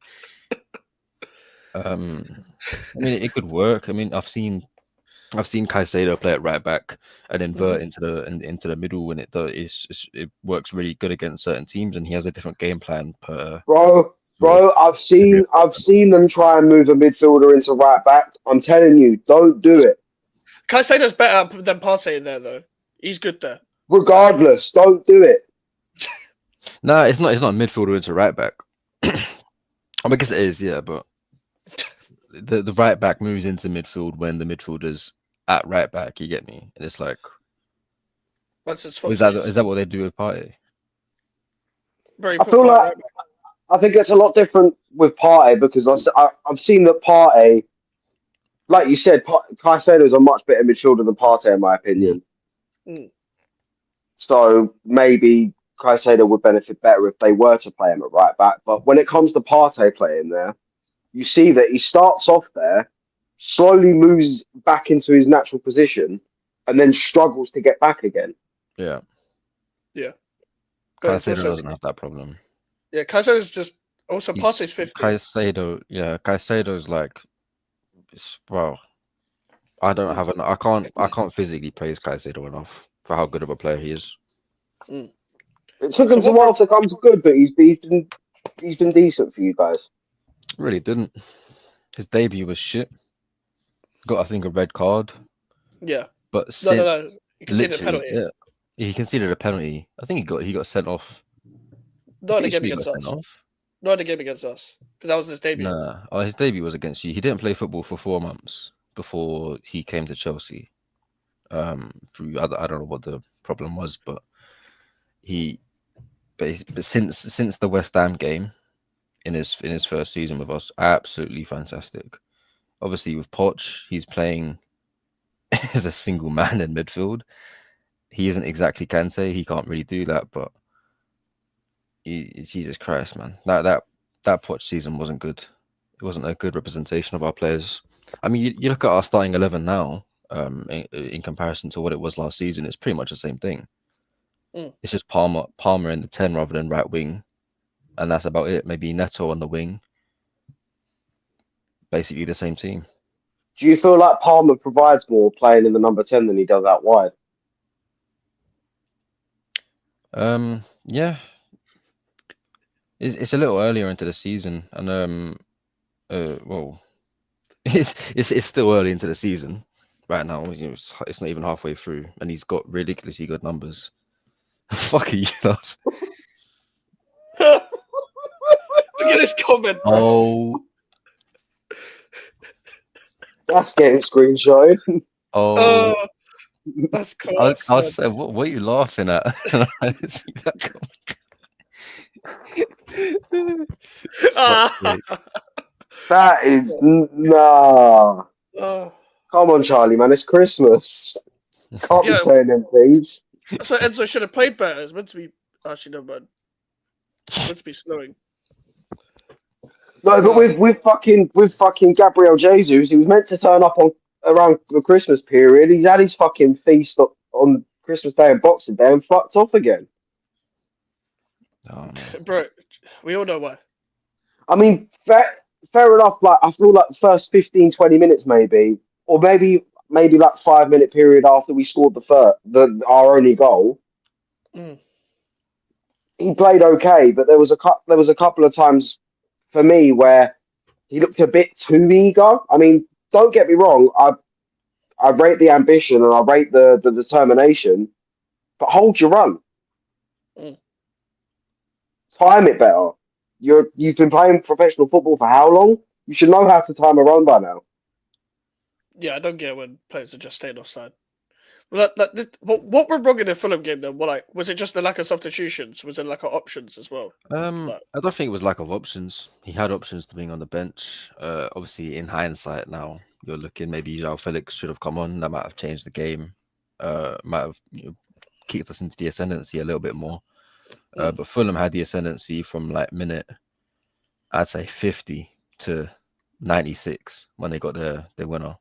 I mean, it could work. I mean, I've seen Caicedo play at right back and invert into the middle, and it works really good against certain teams. And he has a different game plan per Bro, sort of I've every. seen them try and move a midfielder into right back. I'm telling you, don't do it. Caicedo's better than Partey in there, though. He's good there. Regardless, don't do it. Nah, it's not. It's not a midfielder into right back. I mean, I guess it is, yeah, but the right back moves into midfield when the midfielder's at right back. You get me? And it's like, Once it is swaps that what they do with Partey? Bro, you I put feel Partey like right back. I think it's a lot different with Partey because I've seen that Partey, like you said, Caicedo is a much better midfielder than Partey, in my opinion. Mm. So maybe Caicedo would benefit better if they were to play him at right back. But when it comes to Partey playing there, you see that he starts off there, slowly moves back into his natural position, and then struggles to get back again. Yeah, Yeah. But it's Caicedo also, doesn't have that problem. yeah, Caicedo's just, also He's Partey's 50. Caicedo's like, well, I don't have I can't physically praise Caicedo enough for how good of a player he is. Mm. It took So him a what while to come to good, but he's been decent for you guys. Really didn't. His debut was shit. Got, I think, a red card. Yeah. But No. since You can see the literally, penalty. yeah, he conceded a penalty. I think he got sent off. I'm Not in the pretty game sure he got against sent us. off. Not in the game against us. Because that was his debut. Nah, his debut was against you. He didn't play football for 4 months before he came to Chelsea. Through I don't know what the problem was, but since the West Ham game in his first season with us, absolutely fantastic. Obviously with Poch, he's playing as a single man in midfield. He isn't exactly Kante. He can't really do that, but Jesus Christ, man, that Poch season wasn't good. It wasn't a good representation of our players. I mean, you look at our starting 11 now, in comparison to what it was last season. It's pretty much the same thing. Mm. It's just Palmer in the 10 rather than right wing, and that's about it. Maybe Neto on the wing. Basically the same team. Do you feel like Palmer provides more playing in the number 10 than he does out wide? Yeah, it's a little earlier into the season, and well, it's still early into the season right now. You know, it's not even halfway through, and he's got ridiculously good numbers. Fuck you, Loves. Look at this comment, bro. Oh, That's getting screenshotted. oh. That's I class. was saying, what are you laughing at? I didn't see that coming. Fuck's sake. That is nah. Oh. Come on, Charlie, man. It's Christmas. Can't be Yeah. saying them things. That's why Enzo should have played better. It's meant to be. Actually, no, man. It's meant to be slowing. No, but with fucking Gabriel Jesus, he was meant to turn up on around the Christmas period. He's had his fucking feast on Christmas Day and Boxing Day and fucked off again. Oh, man. Bro, we all know why. I mean, fair enough. Like, I feel like the first 15, 20 minutes maybe, or maybe like 5 minute period after we scored our only goal, Mm. he played okay. But there was a couple of times for me where he looked a bit too eager. I mean, don't get me wrong. I rate the ambition and I rate the determination, but hold your run. Mm. Time it better. You've been playing professional football for how long? You should know how to time a run by now. Yeah, I don't get when players are just staying offside. What were wrong in the Fulham game then? Was it just the lack of substitutions? Was it lack of options as well? Like, I don't think it was lack of options. He had options to being on the bench. Obviously, in hindsight, now you're looking maybe João Felix should have come on. That might have changed the game. Might have kicked us into the ascendancy a little bit more. But Fulham had the ascendancy from like minute, I'd say 50 to 96 when they got their winner.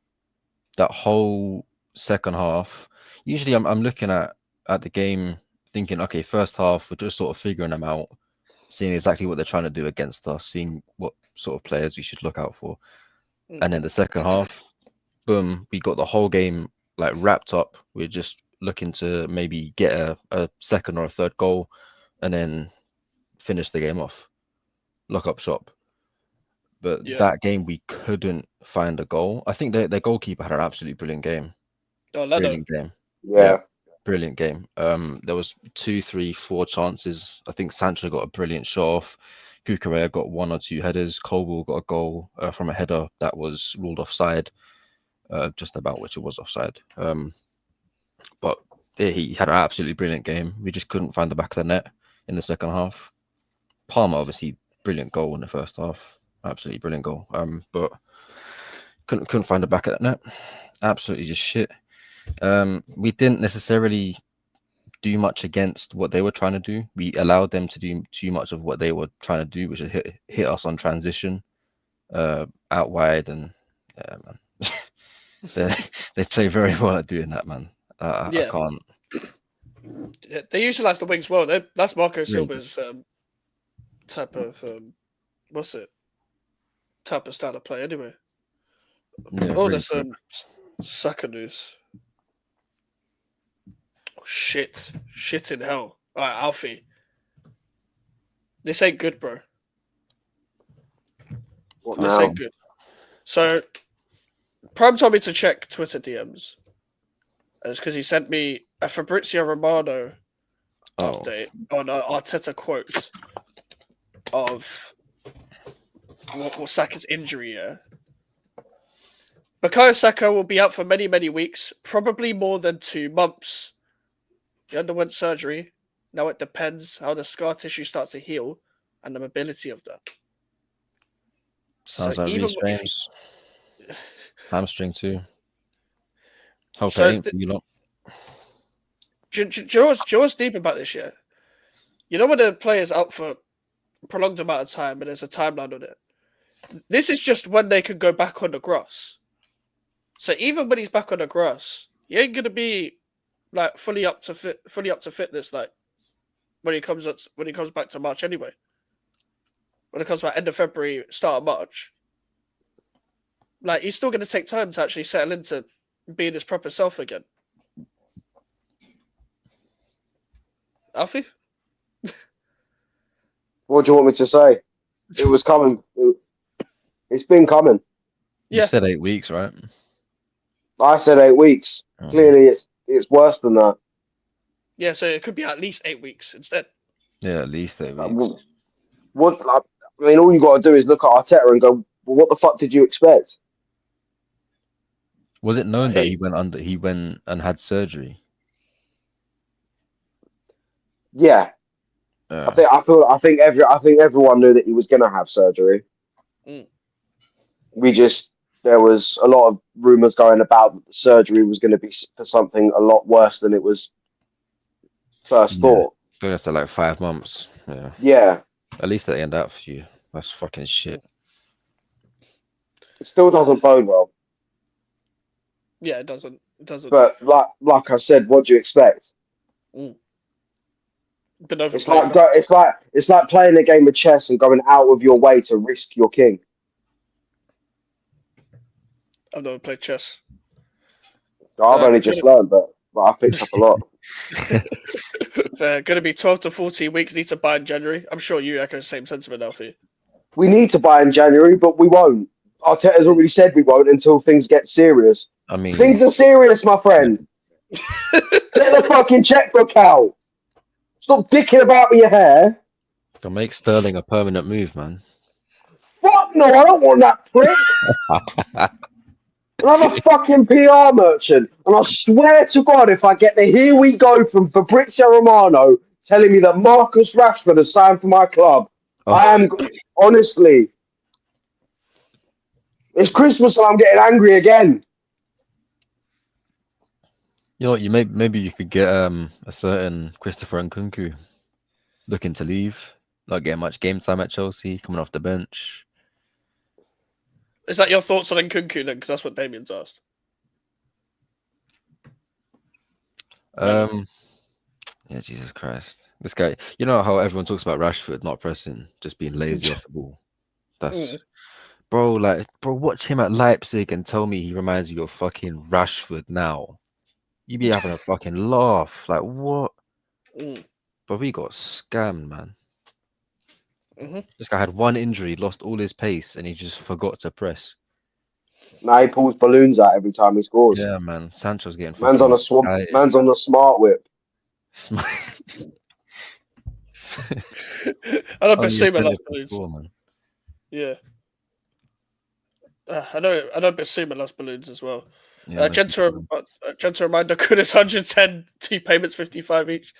That whole second half. Usually, I'm looking at the game thinking, okay, first half we're just sort of figuring them out, seeing exactly what they're trying to do against us, seeing what sort of players we should look out for, and then the second half, boom, we got the whole game like wrapped up. We're just looking to maybe get a second or a third goal, and then finish the game off, lock up shop. But that game we couldn't find a goal. I think their goalkeeper had an absolutely brilliant game. Oh, Leno. Brilliant game. Yeah. Brilliant game. There was 2, 3, 4 chances. I think Sancho got a brilliant shot off. Cucurella got 1 or 2 headers. Colwell got a goal from a header that was ruled offside, just about, which it was offside. But he had an absolutely brilliant game. We just couldn't find the back of the net in the second half. Palmer, obviously, brilliant goal in the first half. Absolutely brilliant goal. But couldn't find the back of that net. Absolutely just shit. We didn't necessarily do much against what they were trying to do. We allowed them to do too much of what they were trying to do, which is hit us on transition, out wide, and man. they play very well at doing that, man. I can't. Yeah, they utilize the wings well. That's Marco Really? Silva's type of type of style of play anyway. Yeah, Oh, really there's good. Saka news. Oh, shit in hell. All right, Alfie. This ain't good, bro. What This now? ain't good. So, Prime told me to check Twitter DMs. It's because he sent me a Fabrizio Romano update on Arteta quotes of what Saka's injury. Yeah, Bukayo Saka will be out for many, many weeks, probably more than 2 months. He underwent surgery. Now it depends how the scar tissue starts to heal and the mobility of that. Sounds So like even Reece if James. Hamstring too. Hope So it ain't for you lot. do you know what's deep about this year? You know when the player's out for a prolonged amount of time and there's a timeline on it? This is just when they can go back on the grass. So even when he's back on the grass, he ain't gonna be like fully up to fitness like when he comes back to March anyway. When it comes back end of February, start of March. Like he's still gonna take time to actually settle into being his proper self again. Alfie? What do you want me to say? It was coming. It's been coming. You Yeah. said 8 weeks, right? I said 8 weeks. Clearly, it's worse than that. Yeah, so it could be at least 8 weeks instead. Yeah, at least 8 weeks. I mean, all you got to do is look at Arteta and go, well, "What the fuck did you expect?" Was it known that Hey. he went and had surgery? Yeah, I think everyone knew that he was going to have surgery. Mm. There was a lot of rumors going about that the surgery was going to be for something a lot worse than it was first thought. So that's like 5 months. Yeah. Yeah, At least they end up for you. That's fucking shit. it still doesn't bode well. Yeah, it doesn't. But like I said, what do you expect? Been It's overplayed. it's like playing a game of chess and going out of your way to risk your king. I've never played chess. I've only just learned, but I picked up a lot. They're going to be 12 to 14 weeks. Need to buy in January. I'm sure you echo the same sentiment, Alfie. We need to buy in January, but we won't. Arteta's already said we won't until things get serious. I mean, Things are serious, my friend. Get the fucking checkbook out. Stop dicking about with your hair. can make Sterling a permanent move, man. Fuck no, I don't want that prick. Another fucking PR merchant. And I swear to God, if I get the here we go from Fabrizio Romano telling me that Marcus Rashford has signed for my club, I am honestly, it's Christmas and I'm getting angry again. You know what? Maybe you could get a certain Christopher Nkunku looking to leave, not getting much game time at Chelsea, coming off the bench. Is that your thoughts on Nkunku then? Because that's what Damien's asked. Yeah, Jesus Christ, this guy. You know how everyone talks about Rashford not pressing, just being lazy off the ball. That's bro. Like, bro, watch him at Leipzig and tell me he reminds you of fucking Rashford now. You be having a fucking laugh. Like, what? But we got scammed, man. This guy had one injury, lost all his pace, and he just forgot to press. Now he pulls balloons out every time he scores. Yeah, man. Sancho's getting Man's on a swamp. Man's on the smart whip. I know Basuma loves balloons. Score, man. Yeah. I know Basuma loves balloons as well. Yeah, gentle reminder, Kudus 110, 2 payments, 55 each.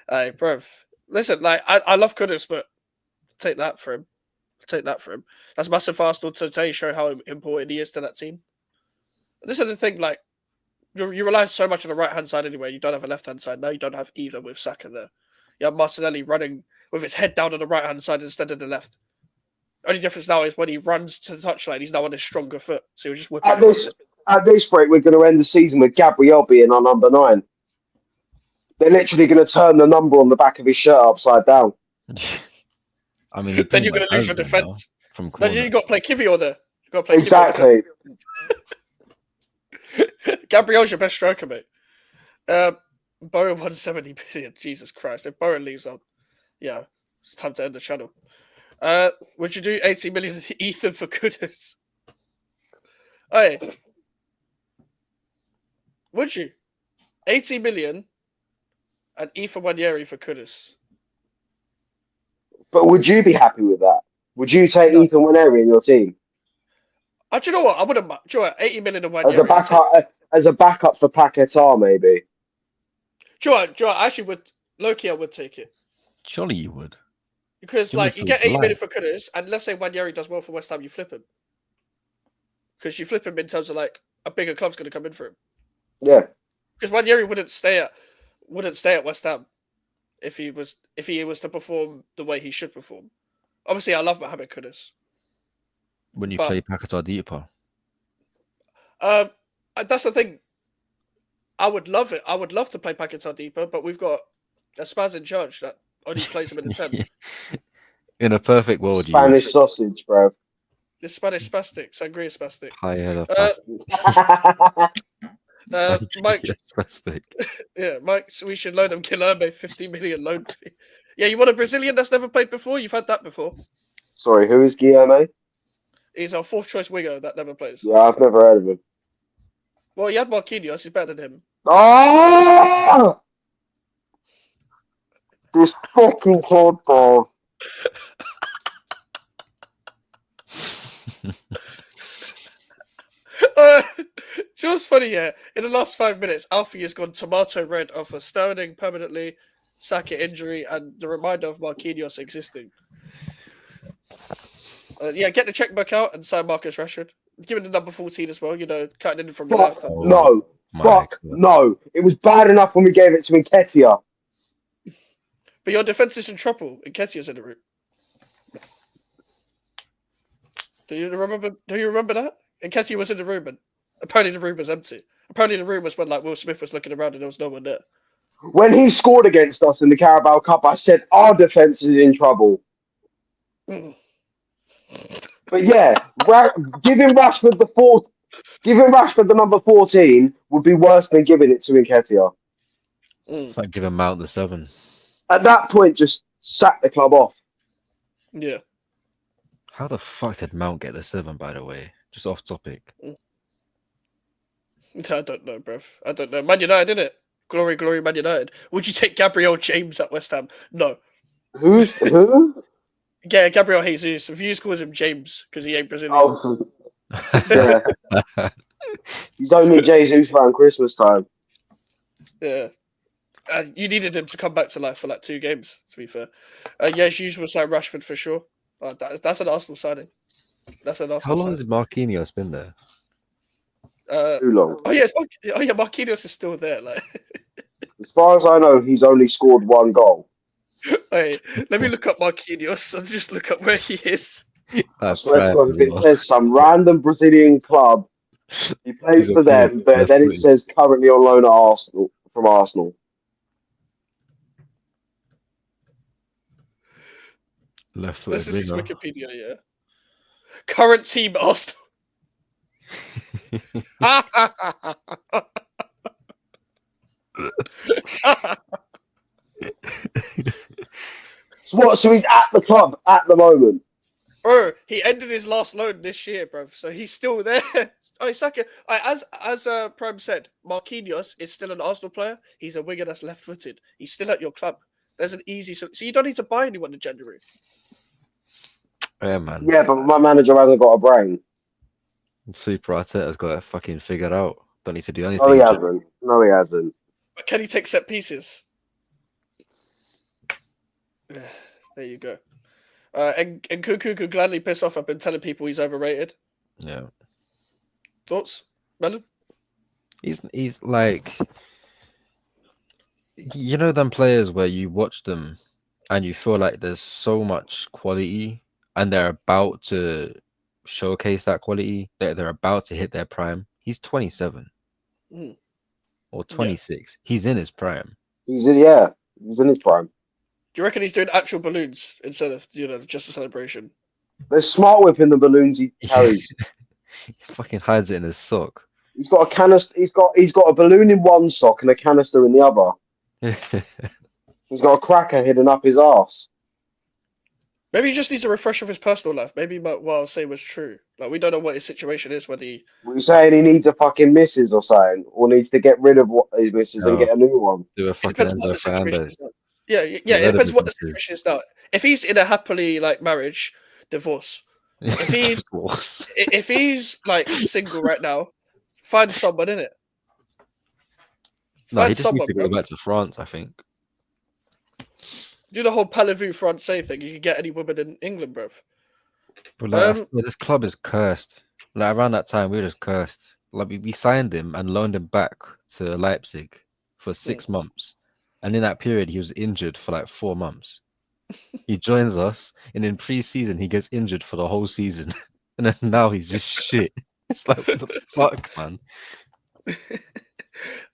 Hey, bruv. Listen, like I love Kudus, but take that for him. That's massive for Arsenal to tell you, show how important he is to that team. This is the thing, like you rely so much on the right hand side anyway. You don't have a left hand side. Now you don't have either with Saka there. You have Martinelli running with his head down on the right hand side instead of the left. Only difference now is when he runs to the touchline, he's now on his stronger foot. So he'll just whip at this rate, we're going to end the season with Gabriel being our number 9. They're literally going to turn the number on the back of his shirt upside down. I mean, then you're going to lose your defense. Then you got to play Kivior there. You got to play exactly. Gabriel's your best striker, mate. Borough 170 million. Jesus Christ! If Borough leaves, yeah, it's time to end the channel. Would you do 80 million Ethan for Kudus? Hey, would you? 80 million and Ethan Wanyeri for Kudus. But would you be happy with that? Would you take Ethan Wanyeri in your team? Do you know what? I wouldn't. Do you know what? 80 million and Wanyeri. As a backup for Paquetá, maybe. Do you know what? I actually would. Loki, I would take it. Surely you would. Because like you get 80 million for Kudus, and let's say Wanyeri does well for West Ham, you flip him. Because you flip him in terms of like a bigger club's going to come in for him. Yeah. Because Wanyeri wouldn't stay at West Ham if he was to perform the way he should perform. Obviously, I love Mohamed Kudus. When you play Paquetá deeper. That's the thing. I would love it. I would love to play Paquetá deeper, but we've got a Spaz in charge that only plays him in the 10. In a perfect world, Spanish sausage, bro. This Spanish spastic, Sangria spastic. Mike, spastic. Yeah, Mike. So we should loan him Guilherme 50 million loan fee. Yeah, you want a Brazilian that's never played before? You've had that before. Sorry, who is Guilherme? He's our 4th choice winger that never plays. Yeah, I've never heard of him. Well, he had Marquinhos. He's better than him. Oh! This fucking kid, bro. Just funny, yeah. In the last 5 minutes, Alfie has gone tomato red after Sterling permanently, Saka injury, and the reminder of Marquinhos existing. Yeah, get the checkbook out and sign Marcus Rashford. Give him the number 14 as well, cutting in from the left. No. No. It was bad enough when we gave it to Nketiah. But your defense is in trouble. Nketiah's in the room. Do you remember that? Nketiah was in the room, and apparently the room was empty. Apparently the room was when Will Smith was looking around and there was no one there. When he scored against us in the Carabao Cup, I said our defense is in trouble. But yeah, giving Rashford the number 14 would be worse than giving it to Nketiah. It's like giving Mount the 7. At that point, just sack the club off. Yeah. How the fuck did Mount get the 7, by the way? Just off topic. I don't know, bruv. I don't know. Man United, innit? Glory, glory, Man United. Would you take Gabriel James at West Ham? No. Who? Yeah, Gabriel Jesus. Views calls him James because he ain't Brazilian. Oh. Yeah, you don't need Jesus around Christmas time. Yeah. You needed him to come back to life for like 2 games, to be fair. Jesus will sign Rashford for sure. That's an Arsenal signing. That's an How Arsenal long has signing. Marquinhos been there? Too long. Oh, yeah, Marquinhos is still there. Like, As far as I know, he's only scored 1 goal. hey, let me look up Marquinhos and just look up where he is. I I've swear to tried God, as if it well. says some random Brazilian club, he plays He's a for forward, them, but left then it footed. says currently on loan at Arsenal from Arsenal. Left This footed is his winger. Wikipedia, yeah. Current team Arsenal. So he's at the club at the moment. Bro, he ended his last loan this year, bro. So he's still there. Oh, it's like as Prime said, Marquinhos is still an Arsenal player. He's a winger that's left-footed. He's still at your club. There's an easy so you don't need to buy anyone in January. Yeah, man. Yeah, but my manager hasn't got a brain. Super Arteta's got it fucking figured out. Don't need to do No, anything. he hasn't. No, he hasn't. But can he take set pieces? There you go. And Cuckoo could gladly piss off. I've been telling people he's overrated. Yeah. Thoughts, Melon? He's like, you know, them players where you watch them and you feel like there's so much quality and they're about to showcase that quality, they're about to hit their prime. He's 27 Mm. or Yeah. 26. He's in his prime. He's in his prime. Do you reckon he's doing actual balloons instead of just a celebration? There's smart whip in the balloons he carries. He fucking hides it in his sock. He's got a canister. He's got a balloon in one sock and a canister in the other. He's got a cracker hidden up his arse. Maybe he just needs a refresh of his personal life. Maybe what I was saying was true. Like, we don't know what his situation is, whether he... Were you saying he needs a fucking missus or something? Or needs to get rid of what his missus and No. get a new one? Do a It fucking depends what Enzo the situation Fernandez. is now. Yeah, Get it rid of depends his what the missus. situation is now. If he's in a happily, like, marriage, divorce. If he's, like, single right now, find someone in it. No, he Find just needs someone, to bro. go back to France, I think. Do the whole Parlez-vous Francais thing. You can get any woman in England, bro. But like, I swear, this club is cursed. Like around that time, we were just cursed. Like we signed him and loaned him back to Leipzig for 6 months, and in that period, he was injured for like 4 months. He joins us, and in pre-season, he gets injured for the whole season, and then now he's just shit. It's like what the fuck, man.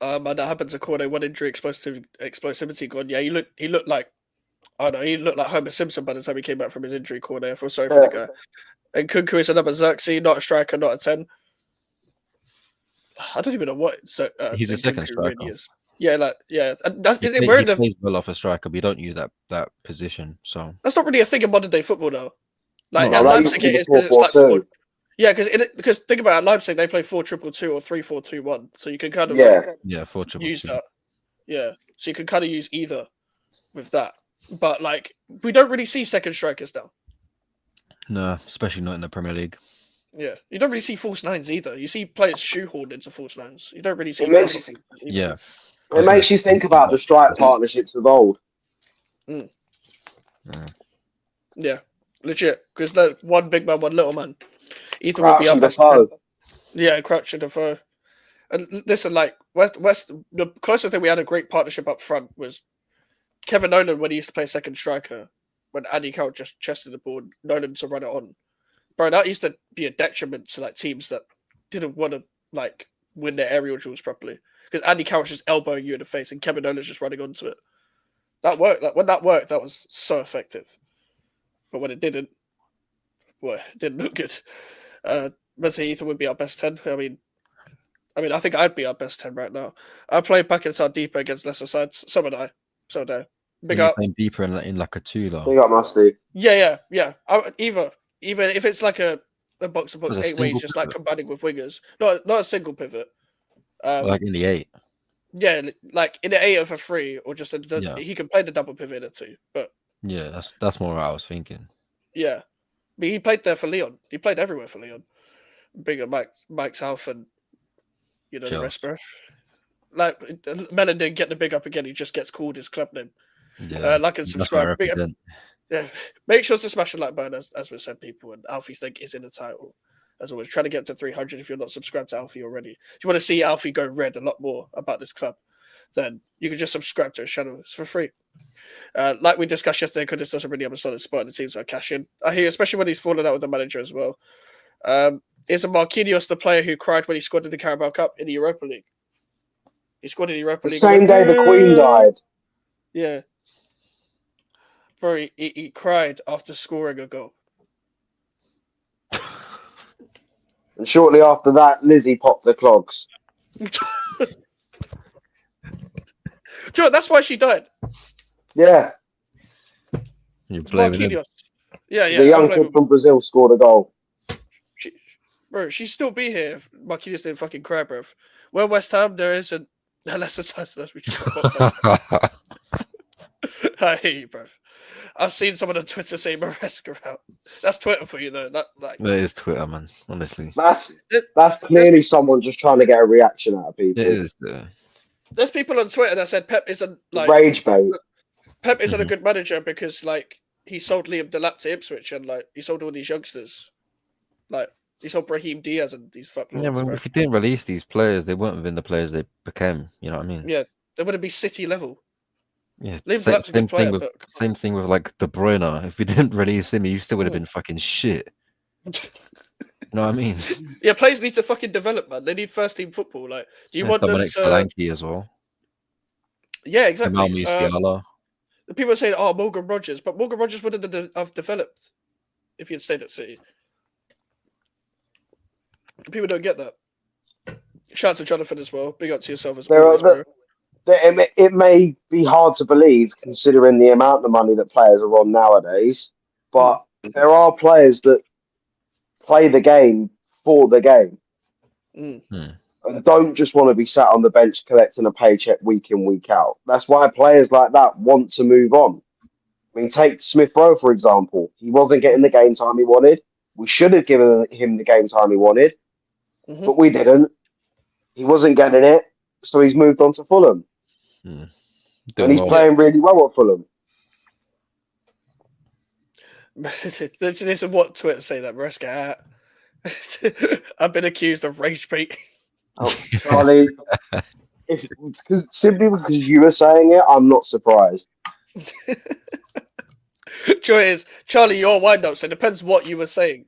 Man, that happened to Corday. One injury, explosivity gone. Yeah, he looked like, I don't know, he looked like Homer Simpson by the time he came back from his injury. Corday, I feel sorry for the guy. And Kunku is another Xerxes, not a striker, not a 10. I don't even know what He's a second Nkunku striker. really is. Yeah, like and that's He plays well off a striker, but we don't use that position. So that's not really a thing in modern day football now. Like No, at that used Leipzig, to be it is the because it's like 4-4-2. four. Yeah, because think about it, at Leipzig they play 4-2-2 or 3-4-2-1, so you can kind of Yeah. yeah, 4-2-2. use that. Yeah, so you can kind of use either with that. But like we don't really see second strikers now. No, especially not in the Premier League. Yeah, you don't really see false nines either. You see players shoehorned into false nines. You don't really see. It makes proper false nines either. Yeah. It makes you think about the strike partnerships of old. Yeah, legit. Because that one big man, one little man. Ethan would Crouch be our and best. Defoe. Yeah, Crouch and Defoe. And listen, like West, the closest thing we had a great partnership up front was Kevin Nolan when he used to play second striker. When Andy Carroll just chested the ball, Nolan to run it on. Bro, that used to be a detriment to like teams that didn't want to like win their aerial duels properly. Because Andy Carroll's just elbowing you in the face and Kevin Nolan's just running onto it. That worked. Like when that worked, that was so effective. But when it didn't, well, it didn't look good. Let's say Ethan would be our best 10. I mean, I think I'd be our best 10 right now. I played back inside deeper against lesser sides. So would I. So would I. Big You're up. playing deeper in like a 2 though. Big up, Musty. Yeah. Either if it's like a box to box Was it a 8 ways, just like single combining with wingers. Not a single pivot. like in the 8. Yeah, like in the 8 of a 3, or just Yeah. he can play the double pivot in a 2. But Yeah, that's more what I was thinking. yeah, but he played there for Leon. He played everywhere for Leon. big up Mike's Health and the Cheers. rest, bro. Like Melon didn't get the big up again. He just gets called his club name. Yeah, Like and that's what I subscribe. represent. Yeah, make sure to smash the like button as we said, people. And Alfie's link is in the title. As always, try to get to 300 if you're not subscribed to Alfie already. If you want to see Alfie go red a lot more about this club, then you can just subscribe to his channel. It's for free. Like we discussed yesterday, Kudus doesn't really have a solid spot in the team, so I cash in. I hear, especially when he's fallen out with the manager as well. Isn't Marquinhos the player who cried when he scored in the Carabao Cup in the Europa League? He scored in the Europa The League. same day the Queen died. Yeah. Bro, he cried after scoring a goal. And shortly after that, Lizzie popped the clogs. Joe, that's why she died. Yeah. You're blaming him. Marquinhos. Yeah. The young kid from Brazil scored a goal. She'd still be here if Marquinhos didn't fucking cry, bro. Well, West Ham, there isn't. Unless it's we just I hear you, bro. I've seen someone on Twitter say Maresca out. That's Twitter for you, though. That is Twitter, man. Honestly, that's clearly someone just trying to get a reaction out of people. it is. There's people on Twitter that said Pep isn't like Rage bait. Pep isn't a good manager because like he sold Liam Delap to Ipswich and like he sold all these youngsters, like he sold Brahim Diaz and these fucking. Yeah, well, if he didn't release these players, they weren't within the players they became. You know what I mean? Yeah, they wouldn't be City level. Yeah, Liam Delap's a good player, same thing with like De Bruyne. If we didn't release him, he still would have been fucking shit. You know what I mean? Yeah, players need to fucking develop, man. They need first team football. Like, do you want Dominic Solanke as well? Yeah, exactly. Musiala. People are saying, "Oh, Morgan Rogers," but Morgan Rogers wouldn't have developed if he had stayed at City. People don't get that. Shout out to Jonathan as well. Big up to yourself as well. It may be hard to believe considering the amount of money that players are on nowadays, but there are players that play the game for the game and don't just want to be sat on the bench collecting a paycheck week in, week out. That's why players like that want to move on. I mean, take Smith Rowe, for example. He wasn't getting the game time he wanted. We should have given him the game time he wanted, but we didn't. He wasn't getting it, so he's moved on to Fulham. And he's playing really well at Fulham. This is what Twitter say that Maresca. I've been accused of rage bait. Oh, Charlie, simply because you were saying it, I'm not surprised. Joy is Charlie, your wind up, so it depends what you were saying.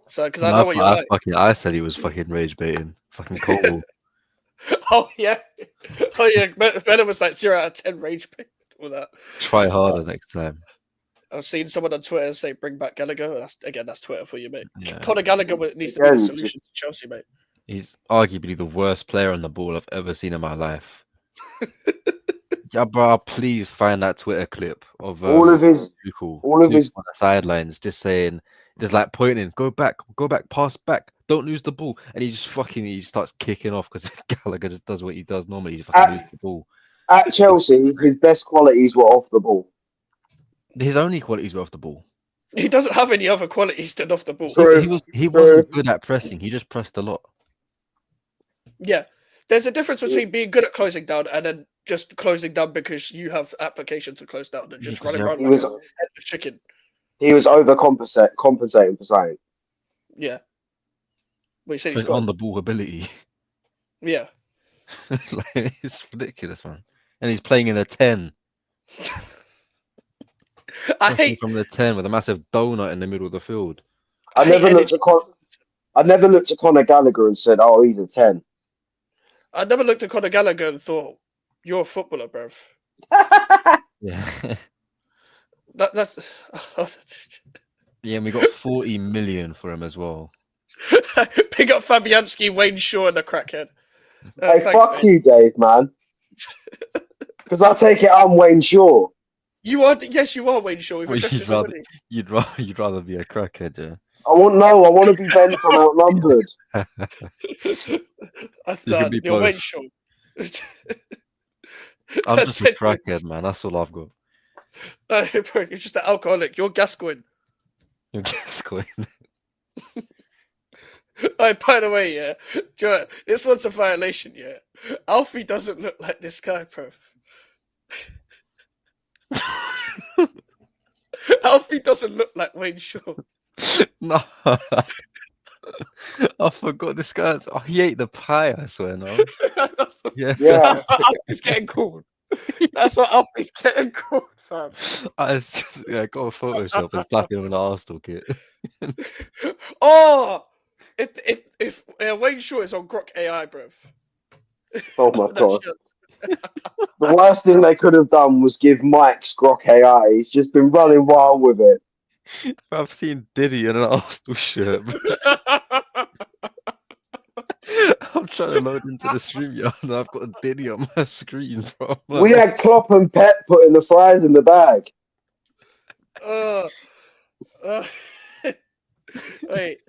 So, because I know what you're like. I said he was fucking rage baiting. Fucking cool. Oh yeah. Better was like 0 out of 10 rage bait. All that. Try harder next time. I've seen someone on Twitter say bring back Gallagher. That's Twitter for you, mate. Yeah. Conor Gallagher needs to be the solution to Chelsea, mate. He's arguably the worst player on the ball I've ever seen in my life. Yeah, bro, please find that Twitter clip of all of his on the sidelines just saying, just like pointing, go back, pass back, don't lose the ball, and he starts kicking off because Gallagher just does what he does normally. He fucking loses the ball. At Chelsea, his best qualities were off the ball. His only qualities were off the ball. He doesn't have any other qualities than off the ball. He wasn't good at pressing. He just pressed a lot. Yeah, there's a difference between being good at closing down and then just closing down because you have application to close down and just running around like a headless chicken. He was compensating for something. Yeah. Well, you said he's got on the ball ability. Yeah. It's ridiculous, man. And he's playing in the 10. I hate from the 10 with a massive donut in the middle of the field. I never looked at Conor Gallagher and said, "Oh, he's a 10." I never looked at Conor Gallagher and thought, "You're a footballer, bruv." Yeah. That's yeah, and we got 40 million for him as well. Pick up Fabianski, Wayne Shaw, and the crackhead. Hey, fuck you, Dave, man. Because I take it I'm Wayne Shaw. You are, yes, you are Wayne Shaw. You'd rather be a crackhead, yeah. I want to be Ben from Outnumbered. I thought you're Wayne Shaw. I'm just a crackhead, man. That's all I've got. Bro, you're just an alcoholic. You're Gascoigne. You're Gascoigne. Oh, by the way, yeah, do you know what? This one's a violation. Yeah, Alfie doesn't look like this guy, bro. Alfie doesn't look like Wayne Shaw. No. I forgot this guy's. Oh, he ate the pie, I swear, no? Yeah. Yeah. That's what Alfie's getting called. That's what Alfie's getting called, fam. Yeah, go on Photoshop and slap him in the Arsenal kit. Oh, if Wayne Shaw is on Grok AI, bro. Oh my That god. shit. The worst thing they could have done was give Mike's Grok AI. He's just been running wild with it. I've seen Diddy in an Arsenal shirt. I'm trying to load into the stream, yeah, and I've got a Diddy on my screen, bro. We had Klopp and Pep putting the fries in the bag. Wait.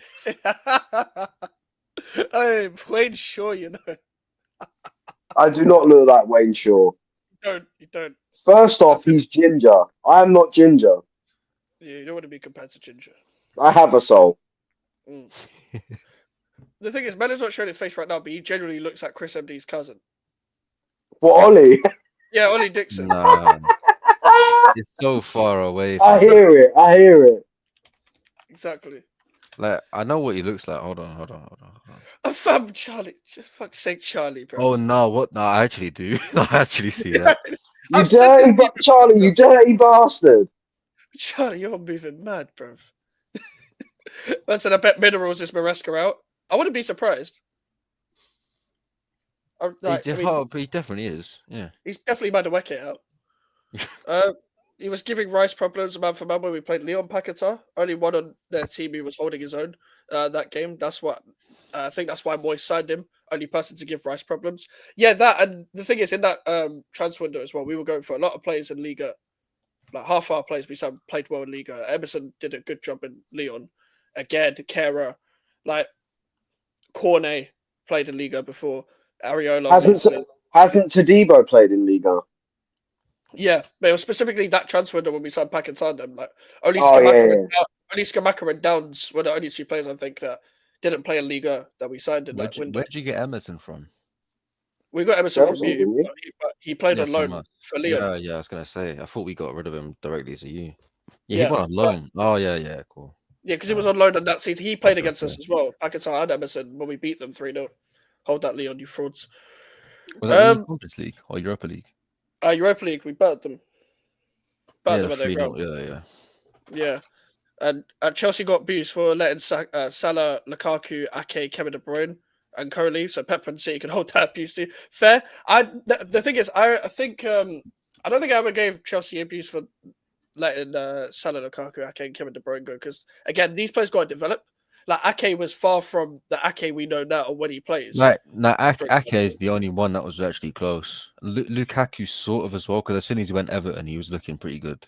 Hey, Wayne Shaw, you know. I do not look like Wayne Shaw. You don't. First off, he's ginger. I am not ginger. You don't want to be compared to Ginger. I have a soul. Mm. The thing is, Melon's not showing his face right now, but he generally looks like Chris MD's cousin. What, Ollie? Yeah, Ollie Dixon. Nah, it's so far away. I From hear it. I hear it. Exactly. Like, I know what he looks like. Hold on. Oh, fam, Charlie. For fuck's sake, Charlie, bro. Oh no, what? No, I actually do. I actually see that. You I've said this dirty, to you Charlie, you dirty bastard. Charlie, you're moving mad, bro. Listen, I bet Minerals is Maresca out. I wouldn't be surprised. He definitely is. Yeah. He's definitely Madueke out. He was giving Rice problems man for man when we played Leon Paquetá. Only one on their team who was holding his own that game. That's what I think. That's why Moyes signed him. Only person to give Rice problems. Yeah, that and the thing is in that transfer window as well. We were going for a lot of players in Liga. Like half our players we played well in Liga. Emerson did a good job in Leon. Again, Kera, like Cornet played in Liga before. Areola. Hasn't Tadibo played in Liga? Yeah, but it was specifically that transfer window when we signed Pack and signed them. Like only Oh, Skamaka and Downs were the only two players I think that didn't play in Liga that we signed in that window. Where did you get Emerson from? We got Emerson from Chelsea, you, didn't you? but he played Yeah, on from loan us. for Leon. Yeah, I was gonna say. I thought we got rid of him directly to you. Yeah, Yeah, he went on loan. Oh yeah, cool. Yeah, because he was on loan on that season. He played gonna against us say. as well. Paquetá and Emerson when we beat them 3-0. Hold that, Leon, you frauds. Was that the Conference League or Europa League? Europa League, we battered them. Yeah, Them at their 3-0. ground. Yeah. Yeah. And Chelsea got abused for letting Salah, Lukaku, Ake, Kevin De Bruyne, and currently, so Pep and City can hold that abuse too. Fair. The thing is, I think I don't think I ever gave Chelsea abuse for letting Salah, Lukaku, Ake, and Kevin De Bruyne go because again, these players got to develop. Like Ake was far from the Ake we know now when he plays. Like, now Ake is the only one that was actually close. Lukaku sort of as well, because as soon as he went Everton, he was looking pretty good.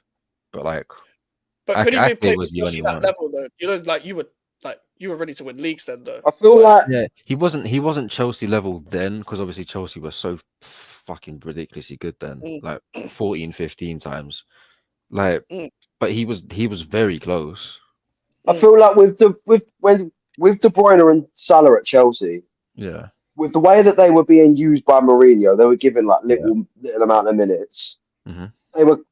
But like, But could he even play was with the only Chelsea that one. level though? You know, you were ready to win leagues then though. I feel like Yeah, he wasn't Chelsea level then, because obviously Chelsea was so fucking ridiculously good then, like 14, 15 times. Like, but he was very close. I feel like with De Bruyne and Salah at Chelsea, Yeah. with the way that they were being used by Mourinho, they were given like little amount of minutes. Mm-hmm.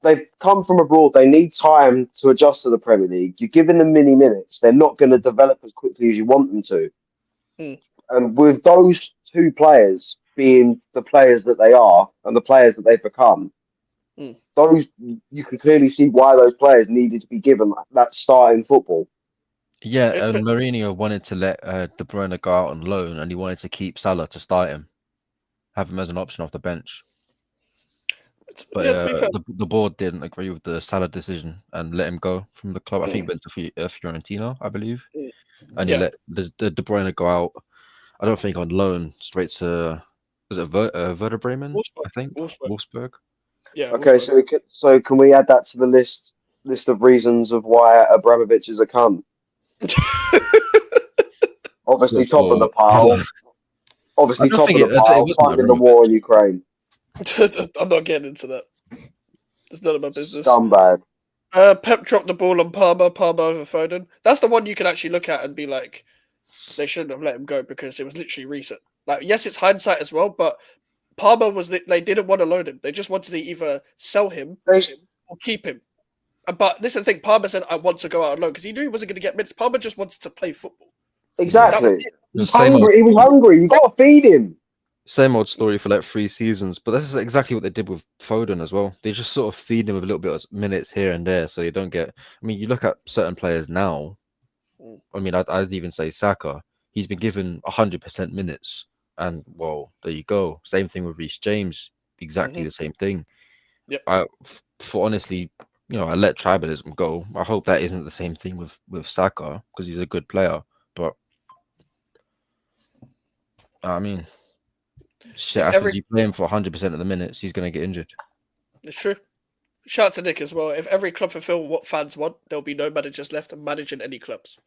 They've come from abroad. They need time to adjust to the Premier League. You're giving them mini minutes. They're not going to develop as quickly as you want them to. And with those two players being the players that they are and the players that they've become, those you can clearly see why those players needed to be given that start in football. Yeah, and Mourinho wanted to let De Bruyne go out on loan, and he wanted to keep Salah to start him, have him as an option off the bench. But the board didn't agree with the Salah decision and let him go from the club. I think he went to Fiorentina, I believe, and he let the De Bruyne go out. I don't think on loan straight to Werder Bremen, I think Wolfsburg. Yeah. Okay, so can we add that to the list of reasons of why Abramovich is a cunt? Obviously, top of the pile. Obviously, top of the pile. Funding the war in Ukraine. I'm not getting into that. It's none of my business. Scumbag. Pep dropped the ball on Palmer over Foden. That's the one you can actually look at and be like, they shouldn't have let him go because it was literally recent. Like, yes, it's hindsight as well, but Palmer they didn't want to loan him. They just wanted to either sell him or keep him. But this is the thing. Palmer said, "I want to go out on loan," because he knew he wasn't going to get minutes. Palmer just wanted to play football. That was Exactly. it. He's hungry. He was hungry. You got to feed him. Same old story for like 3 seasons, but this is exactly what they did with Foden as well. They just sort of feed him with a little bit of minutes here and there, so you don't get. I mean, you look at certain players now. I mean, I'd even say Saka. He's been given 100% minutes, and well, there you go. Same thing with Reece James. Exactly the same thing. Yep. For honestly, I let tribalism go. I hope that isn't the same thing with Saka because he's a good player. But I mean, shit happens. You play him for 100% of the minutes, he's gonna get injured. It's true. Shout out to Nick as well. If every club fulfill what fans want, there'll be no managers left managing any clubs.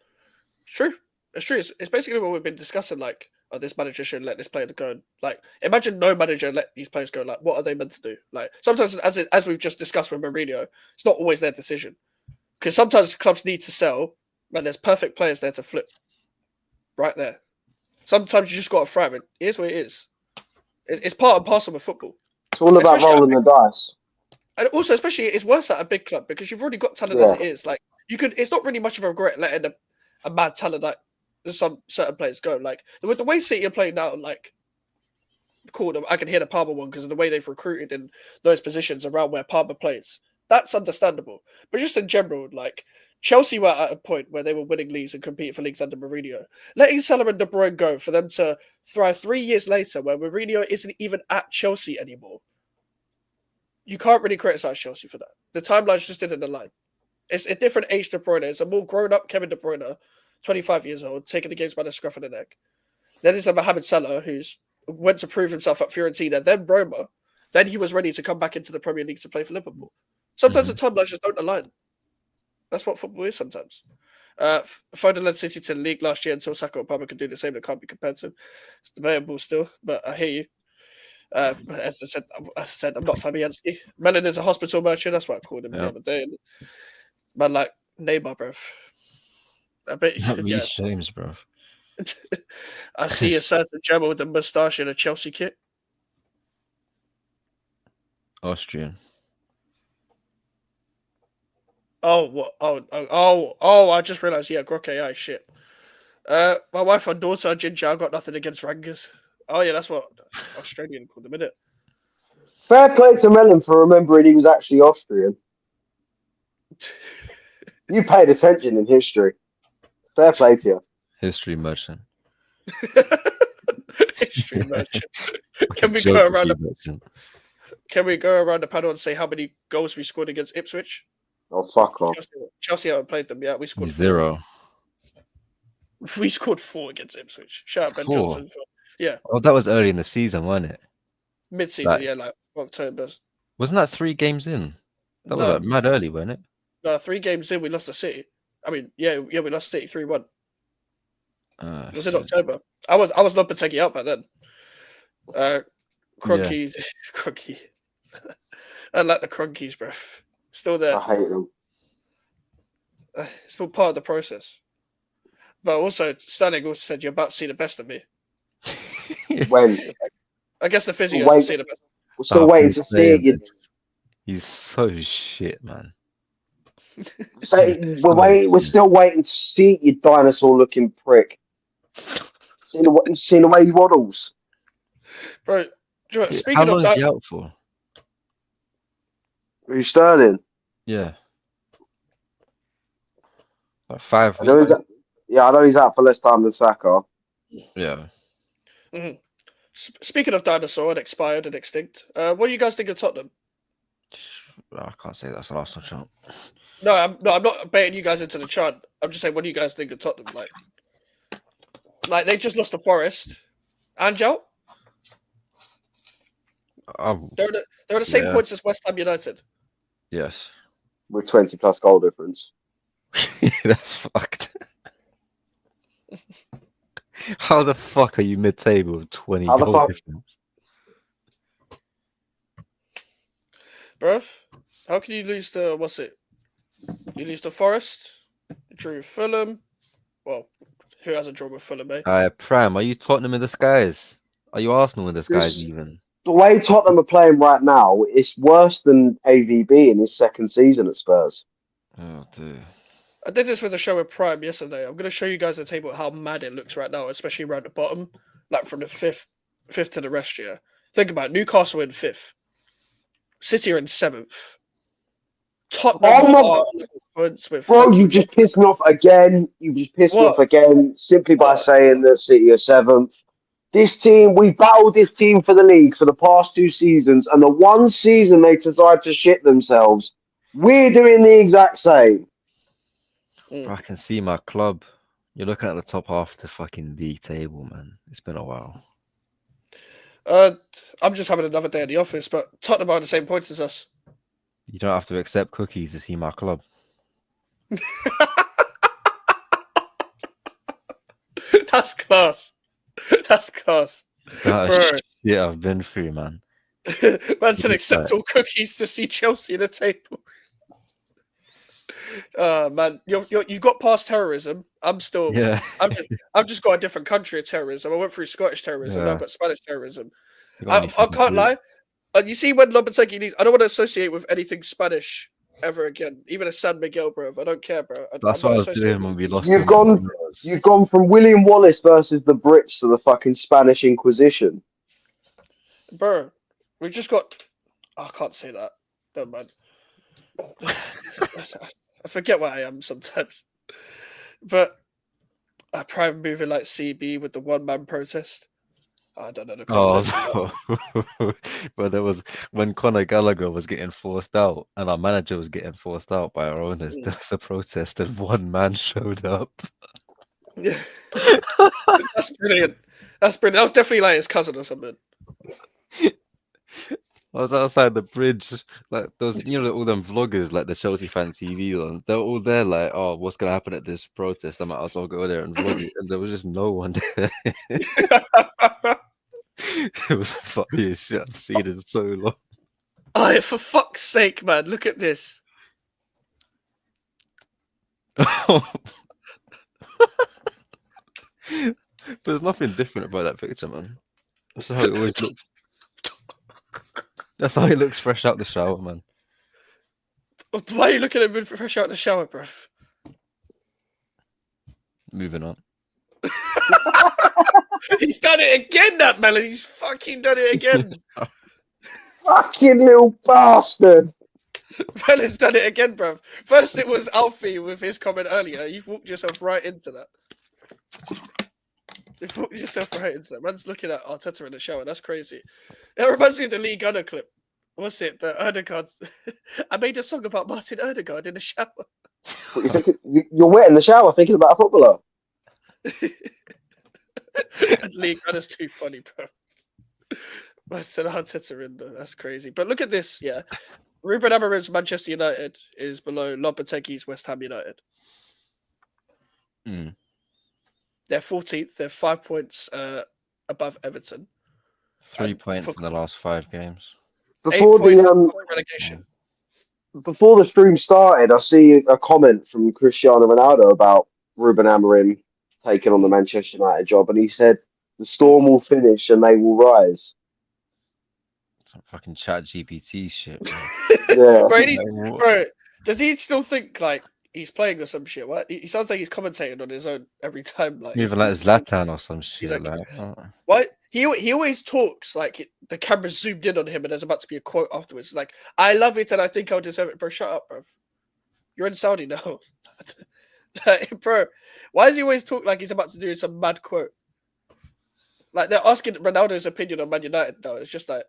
It's true. It's true. It's basically what we've been discussing. Like, oh, this manager shouldn't let this player go. Like, imagine no manager let these players go. Like, what are they meant to do? Like, sometimes, as we've just discussed with Mourinho, it's not always their decision. Because sometimes clubs need to sell, and there's perfect players there to flip. Right there. Sometimes you just got to throw it. Here's what it is. It's part and parcel of football. It's all about rolling the dice. And also, especially, it's worse at a big club because you've already got talent as it is. Like, you could. It's not really much of a regret letting a mad talent like some certain players go. Like, with the way City are playing now, like, cool. I can hear the Palmer one because of the way they've recruited in those positions around where Palmer plays. That's understandable. But just in general, like, Chelsea were at a point where they were winning leagues and competing for leagues under Mourinho. Letting Salah and De Bruyne go for them to thrive 3 years later where Mourinho isn't even at Chelsea anymore. You can't really criticize Chelsea for that. The timelines just didn't align. It's a different age De Bruyne. It's a more grown-up Kevin De Bruyne, 25 years old, taking the games by the scruff of the neck. Then it's a Mohamed Salah who's went to prove himself at Fiorentina, then Roma. Then he was ready to come back into the Premier League to play for Liverpool. Sometimes the timelines just don't align. That's what football is sometimes. Foden led City to the league last year until Saka and Palmer could do the same. That can't be compared to him. It's debatable still, but I hear you. As I said, I'm not Fabianski. Melon is a hospital merchant. That's what I called him the other day. Man, like Neymar, bro. I bet. Reece James, bro. I see a certain German with a moustache in a Chelsea kit. Austrian. Oh, what? Oh! I just realised. Yeah, Groke AI. Shit. My wife and daughter are ginger. I got nothing against Rangers. Oh yeah, that's what Australian called them, isn't it? Fair play to Melon for remembering he was actually Austrian. You paid attention in history. Fair play to you. History merchant. History merchant. Can we go around the panel and say how many goals we scored against Ipswich? Oh, fuck off. Chelsea haven't played them yet. We scored 0. 4. We scored 4 against Ipswich. Shout out Ben 4? Johnson. Yeah. Oh, that was early in the season, wasn't it? Mid-season, yeah, like October. Wasn't that 3 games in? That was like mad early, wasn't it? No, 3 games in, we lost to City. I mean, yeah, we lost to City 3-1. It was in October. I was Lopetegui out by then. Cronkies. Yeah. Cronky. I like the Cronkies, bro. Still there. I hate them. It's still part of the process. But also, Stanley also said you're about to see the best of me. When? I guess the physio will see the best. We're still waiting to see it. He's so shit, man. We're still waiting to see it, you dinosaur-looking prick. You've seen the way he waddles. Bro, speaking how of long that, is he out for? Who's Sterling? Yeah. Like 5 weeks. I know he's out for less time than Saka. Yeah. Mm-hmm. Speaking of dinosaur and expired and extinct, what do you guys think of Tottenham? I can't say that's an Arsenal chant. No, I'm not baiting you guys into the chant. I'm just saying, what do you guys think of Tottenham? Like they just lost to Forest. Angel? They're the same points as West Ham United. Yes. With 20 plus goal difference. That's fucked. How the fuck are you mid-table with 20 goal difference? Bruv, how can you lose to, what's it? You lose to Forest, you drew Fulham. Well, Who hasn't drawn with Fulham, eh? Prime, are you Tottenham in disguise? Are you Arsenal in disguise This, even? the way Tottenham are playing right now, it's worse than AVB in his second season at Spurs. Oh dear. I did this with a show with Prime yesterday. I'm going to show you guys the table how mad it looks right now, especially around the bottom, like from the fifth to the rest. Yeah, think about it. Newcastle in fifth, City are in seventh, Tottenham Oh my are on points with Bro, you fucking just pissed me off again. You just pissed me off what? again simply by What? saying that City are seventh. This team, we battled this team for the league for the past 2 seasons, and the one season they decided to shit themselves, we're doing the exact same. I can see my club. You're looking at the top half of the fucking league table, man. It's been a while. I'm just having another day in the office, but Tottenham are on the same points as us. You don't have to accept cookies to see my club. That's class. That's class. Bro. Yeah, I've been through, man. Man said accept all cookies to see Chelsea in the table. Man, you got past terrorism. I'm still. Yeah. I've just got a different country of terrorism. I went through Scottish terrorism. Yeah. Now I've got Spanish terrorism. You got I can't lie. You see, when Lopetegui leaves, I don't want to associate with anything Spanish ever again. Even a San Miguel, bro. I don't care, bro. That's what I was doing when we lost. You've gone from William Wallace versus the Brits to the fucking Spanish Inquisition. Bro, we've just got. I can't say that. Never mind. I forget what I am sometimes. But I prime moving like CB with the one-man protest. I don't know the context. But there was when Conor Gallagher was getting forced out and our manager was getting forced out by our owners. There was a protest and one man showed up. Yeah, that's brilliant. That's brilliant. That was definitely like his cousin or something. I was outside the bridge, like those, all them vloggers, like the Chelsea fan TV on. They're all there, like, oh, what's gonna happen at this protest? I might as well go there and vlog it, and there was just no one there. It was the funniest shit I've seen in so long. Oh, for fuck's sake, man! Look at this. There's nothing different about that picture, man. That's how it always looks. That's how he looks fresh out the shower, man. Why are you looking at him fresh out the shower, bro? Moving on. He's done it again, that Melon. He's fucking done it again. Fucking little bastard. Melon's done it again, bro. First it was Alfie with his comment earlier. You've walked yourself right into that. You've walked yourself right into that. Man's looking at Arteta in the shower. That's crazy. It reminds me of the Lee Gunner clip. What's it? The Erdegaard. I made a song about Martin Erdegaard in the shower. You're wet in the shower thinking about a footballer. Lee Gunner's too funny, bro. Martin Arteta in there. That's crazy. But look at this, yeah. Ruben Amorim's Manchester United is below Lopetegui's West Ham United. They're 14th. They're 5 points above Everton. 3 points in the last 5 games. Before the relegation. Before the stream started, I see a comment from Cristiano Ronaldo about Ruben Amorim taking on the Manchester United job, and he said the storm will finish and they will rise. Some fucking chat GPT shit. Yeah. Bro, does he still think like he's playing or some shit? What? He sounds like he's commentating on his own every time. Like even like Zlatan or some shit. What? He always talks like the camera's zoomed in on him and there's about to be a quote afterwards. Like, I love it and I think I'll deserve it. Bro, shut up, bro. You're in Saudi now. Bro, why does he always talk like he's about to do some mad quote? Like, they're asking Ronaldo's opinion on Man United now. It's just like,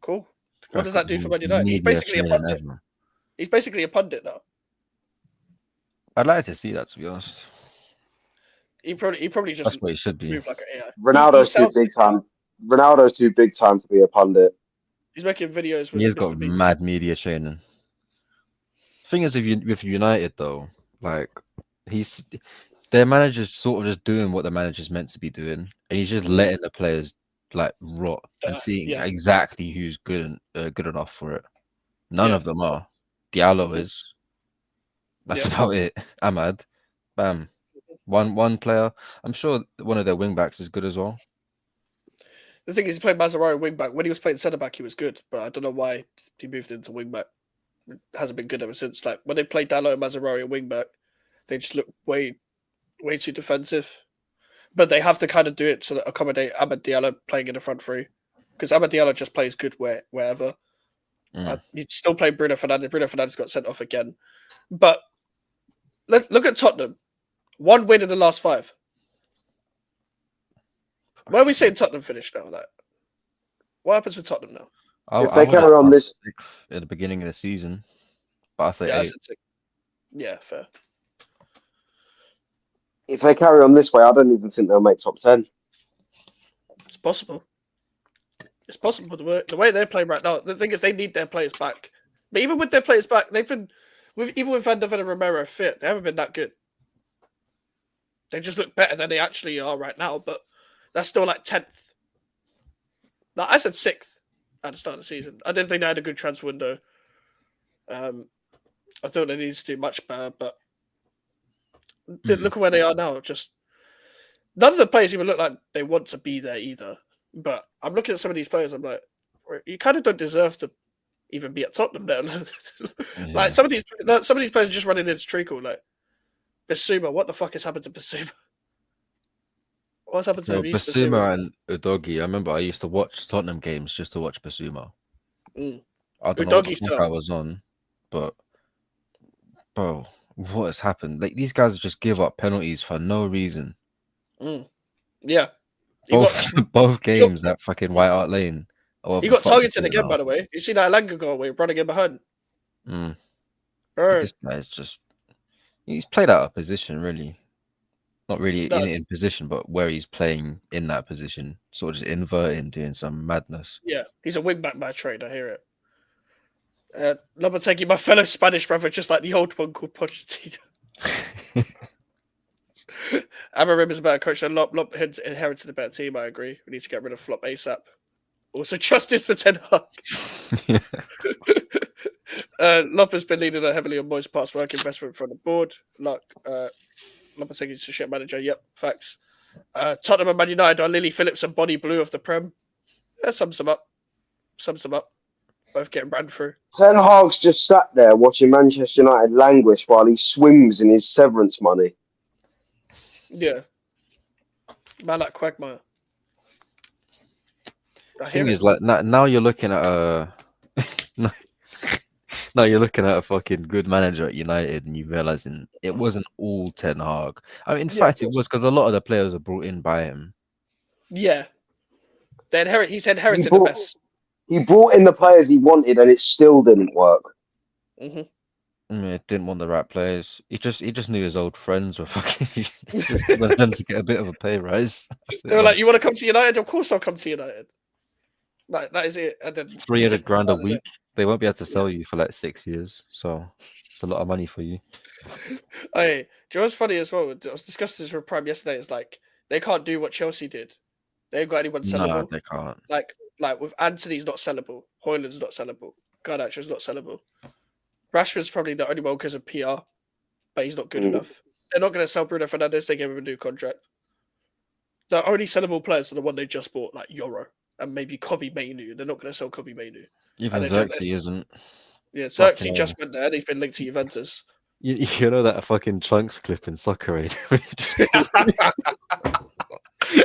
cool. What does that do for Man United? He's basically a pundit. He's basically a pundit now. I'd like to see that, to be honest. He probably just that's what he should be. Move like an AI. Ronaldo's too big time. Ronaldo's too big time to be a pundit. He's making videos with. He's got mad media training. Thing is, with United though, like their manager's sort of just doing what the manager's meant to be doing, and he's just letting the players like rot and seeing exactly who's good enough for it. None of them are. Diallo is. That's about it. Ahmad, bam. One player. I'm sure one of their wing backs is good as well. The thing is, he played Mazzarri wing back. When he was playing centre back, he was good, but I don't know why he moved into wing back. It hasn't been good ever since. Like when they played Dallo and Mazzarri at wing back, they just look way too defensive. But they have to kind of do it to accommodate Amad Diallo playing in the front three, because Amad Diallo just plays good wherever. You still play Bruno Fernandes. Bruno Fernandes got sent off again. But look at Tottenham. 1 win in the last 5. Where are we saying Tottenham finished now? Like, what happens with Tottenham now? If they carry on this at the beginning of the season, but I say 8. Yeah, fair. If they carry on this way, I don't even think they'll make top 10. It's possible. It's possible the way they're playing right now. The thing is, they need their players back. But even with their players back, they've been even with Van der Ven and Romero fit, they haven't been that good. They just look better than they actually are right now. But that's still like 10th. No, I said 6th at the start of the season. I didn't think they had a good transfer window. I thought they needed to do much better, but look at where they are now. Just none of the players even look like they want to be there either. But I'm looking at some of these players. I'm like, you kind of don't deserve to even be at Tottenham now. Like some of these players are just running into treacle. Like Bissouma, what the fuck has happened to Bissouma? What's happened to Bissouma and Udogie? I remember I used to watch Tottenham games just to watch Bissouma. I don't know what the fuck I was on, but bro, what has happened? Like these guys just give up penalties for no reason. Yeah. Both games at fucking White Hart Lane. He got targeted again, by the way. You see that Elanga goal where he running in behind? This guy's he's played out of position, really. Not really in position, but where he's playing in that position. Sort of just inverting, doing some madness. Yeah, he's a wing back by trade, I hear it. Lopetegui, my fellow Spanish brother, just like the old one called Pochettino. Amorim is a better coach than Lop. Lop inherited a better team, I agree. We need to get rid of Flop ASAP. Also, justice for Ten Hag. Lop has been leading heavily on Moyes' past work investment from the board. Lopetegui's a shit manager. Yep, facts. Tottenham and Man United are Lily Phillips and Bonnie Blue of the Prem. That sums them up. Both getting ran through. Ten Hag's just sat there watching Manchester United languish while he swims in his severance money. Yeah. Man like Quagmire. The thing is, like, now you're looking at now you're looking at a fucking good manager at United, and you're realizing it wasn't all Ten Hag. I mean, in fact, it was, because a lot of the players are brought in by him. Yeah, he's inherited the best. He brought in the players he wanted, and it still didn't work. It didn't want the right players. He just knew his old friends were fucking. He just wanted them to get a bit of a pay rise. They were like, "You want to come to United? Of course, I'll come to United." Like that is it. And then 300 grand a week. They won't be able to sell you for like 6 years, so it's a lot of money for you. Hey, do you know what's funny as well? I was discussing this with Prime yesterday. It's like they can't do what Chelsea did. They ain't got anyone sellable. No, they can't. Like with Anthony's not sellable, Hoyland's not sellable, Garnacho's not sellable. Rashford's probably the only one because of PR, but he's not good enough. They're not going to sell Bruno Fernandes. They gave him a new contract. The only sellable players are the one they just bought, like Euro and maybe Kobe Mainu. They're not going to sell Kobe Mainu. Even Xerxes isn't. Yeah, Xerxes just went there and he's been linked to Juventus. You know that fucking Chunks clip in Soccer Aid?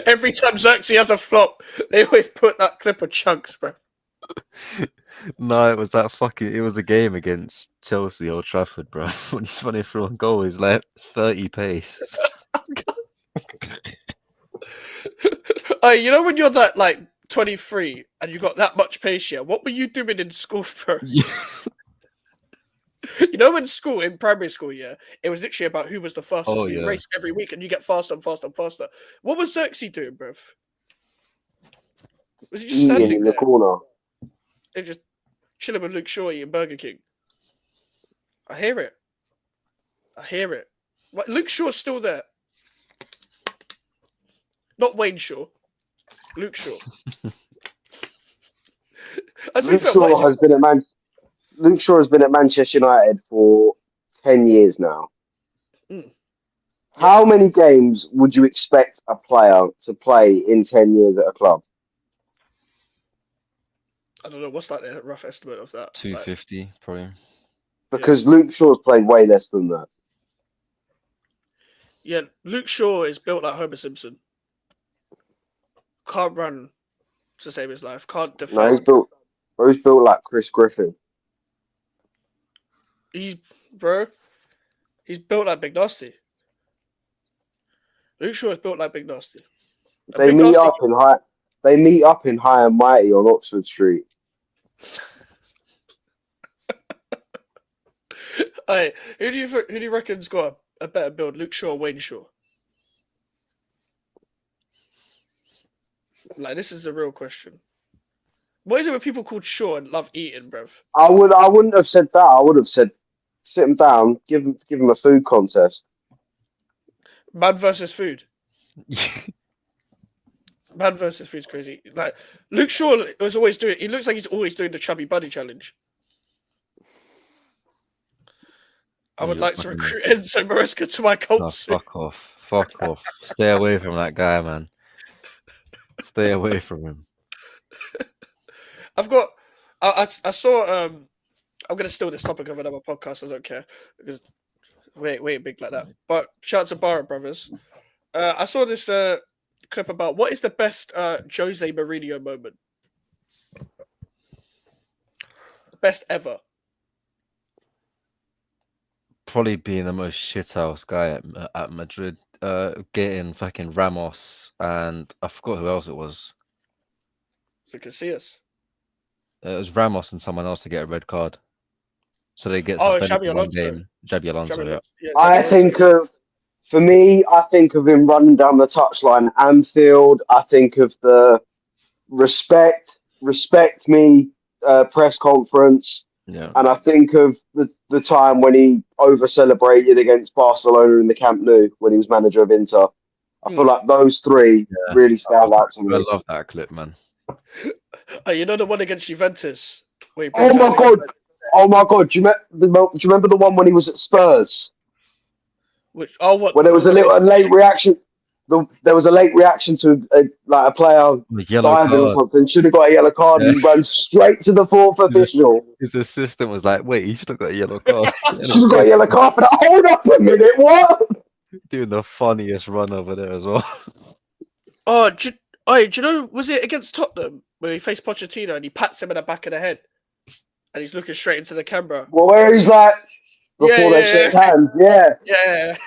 Every time Xerxes has a flop, they always put that clip of Chunks, bro. No, it was the game against Chelsea, Old Trafford, bro. When he's running through on goal, he's like 30 pace. You know when you're that like 23 and you got that much pace here, what were you doing in school, bro? Yeah. You know, in primary school, yeah, it was literally about who was the fastest. Oh, You race every week and you get faster and faster and faster. What was Xerxes doing, bro? Was he just standing in the corner? And just chilling with Luke Shaw eating Burger King. I hear it. What, Luke Shaw's still there. Not Wayne Shaw. Luke Shaw. Luke Shaw has been at Manchester United for 10 years now. How many games would you expect a player to play in 10 years at a club? I don't know what's like a rough estimate of that. 250 probably. Because Luke Shaw's played way less than that. Yeah, Luke Shaw is built like Homer Simpson. Can't run to save his life. Can't No, defend. he's built like Chris Griffin. He's built like Big Nasty. Luke Shaw is built like Big Nasty. And They Big meet Nasty, up in high. They meet up in High and Mighty on Oxford Street. Hey, who do you reckon's got a better build, Luke Shaw or Wayne Shaw? Like, this is the real question. What is it with people called Shaw and love eating, bruv? I wouldn't have said that. I would have said, sit him down, give him a food contest. Man versus food. Man versus food's crazy. Like, Luke Shaw was always doing. He looks like he's always doing the chubby bunny challenge. I would like to recruit Enzo Maresca to my cult. No, fuck off. Fuck off. Stay away from that guy, man. Stay away from him. I've got. I saw. I'm gonna steal this topic of another podcast. I don't care because we ain't big like that. But shout out to Barra Brothers. I saw this clip about what is the best Jose Mourinho moment. Best ever. Probably being the most shithouse guy at Madrid. Getting fucking Ramos and I forgot who else it was. So you can see us. It was Ramos and someone else to get a red card. So they get Oh, suspended Xabi for one Alonso. game. Xabi Alonso, yeah. I think for me, I think of him running down the touchline at Anfield. I think of the respect me press conference. Yeah. And I think of the time when he over celebrated against Barcelona in the Camp Nou when he was manager of Inter. I feel like those three really stand out to me. I love that clip, man. Oh, you know the one against Juventus? Where he Oh my god! Do you remember the one when he was at Spurs? Which? Oh, what? When there was a late reaction. There was a late reaction to a player diving or something. Should have got a yellow card and ran straight to the fourth official. His assistant was like, "Wait, you should have got a yellow card." Should have got a yellow card for that. Hold up a minute, what? Doing the funniest run over there as well. Oh, do you know? Was it against Tottenham where he faced Pochettino and he pats him in the back of the head, and he's looking straight into the camera? Well, where he's like before they shake hands, yeah.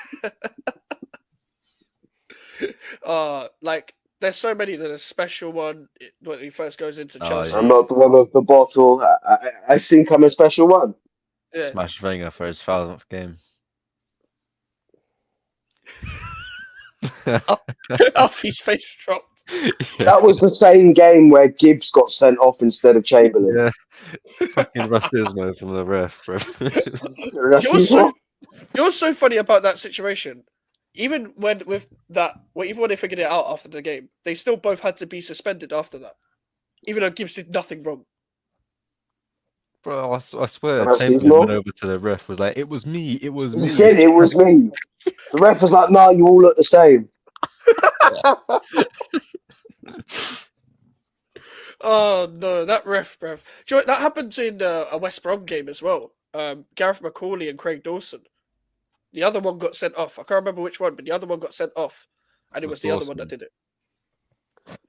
Like there's so many. There's a special one when he first goes into Chelsea. I'm not the one of the bottle. I think I'm a special one. Yeah. Smash Wenger for his 1000th game. Alfie's face dropped. That was the same game where Gibbs got sent off instead of Chamberlain. Yeah. Fucking racismo from the ref, bro. You're so funny about that situation. Even when even when they figured it out after the game, they still both had to be suspended after that. Even though Gibbs did nothing wrong. Bro, I swear, Chamberlain went over to the ref, was like, "It was me, it was me." He said it was me. The ref was like, "No, you all look the same." Oh no, that ref, bruv. Do you know, that happened in a West Brom game as well. Gareth McCauley and Craig Dawson. The other one got sent off. I can't remember which one, but the other one got sent off, and it was the other one that did it.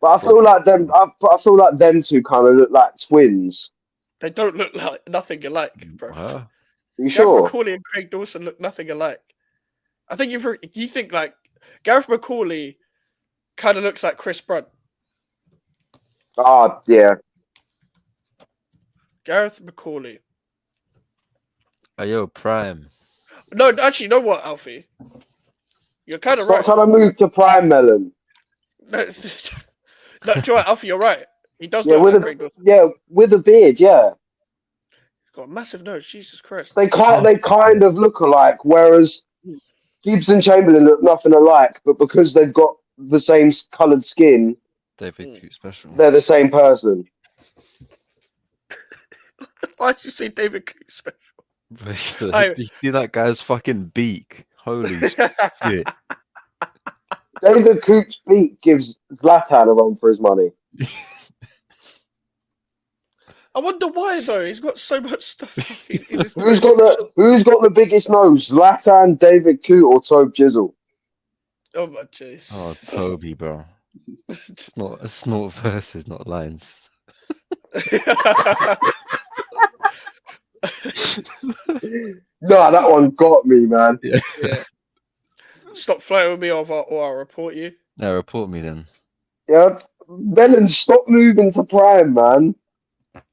But I feel like them. I feel like them two kind of look like twins. They don't look like nothing alike, bro. Wow. You sure? Gareth McCauley and Craig Dawson look nothing alike. I think you think like Gareth McCauley kind of looks like Chris Brunt. Ah, yeah. Gareth McCauley. Yo, Prime. No, actually, you know what, Alfie? You're kind of Stop right. trying to move to Prime Melon. No, do you know what, Alfie? You're right. He does look like Craig Dawson. Yeah, with a beard, yeah. He's got a massive nose. Jesus Christ. They kind of look alike, whereas Gibbs and Chamberlain look nothing alike, but because they've got the same coloured skin, David Coote special. they're the same person. Why did you say David Coote special? Did you see that guy's fucking beak? Holy shit. David Coop's beat gives Zlatan a run for his money. I wonder why though. He's got so much stuff in his Who's got the biggest nose? Zlatan, David Coop, or Tobe Jizzle? Oh my jeez. Oh, Toby, bro. It's not verses, not lines. No, that one got me, man. Yeah. Stop flirting with me, or I'll report you. Yeah, report me then. Yeah, Melon, stop moving to prime, man.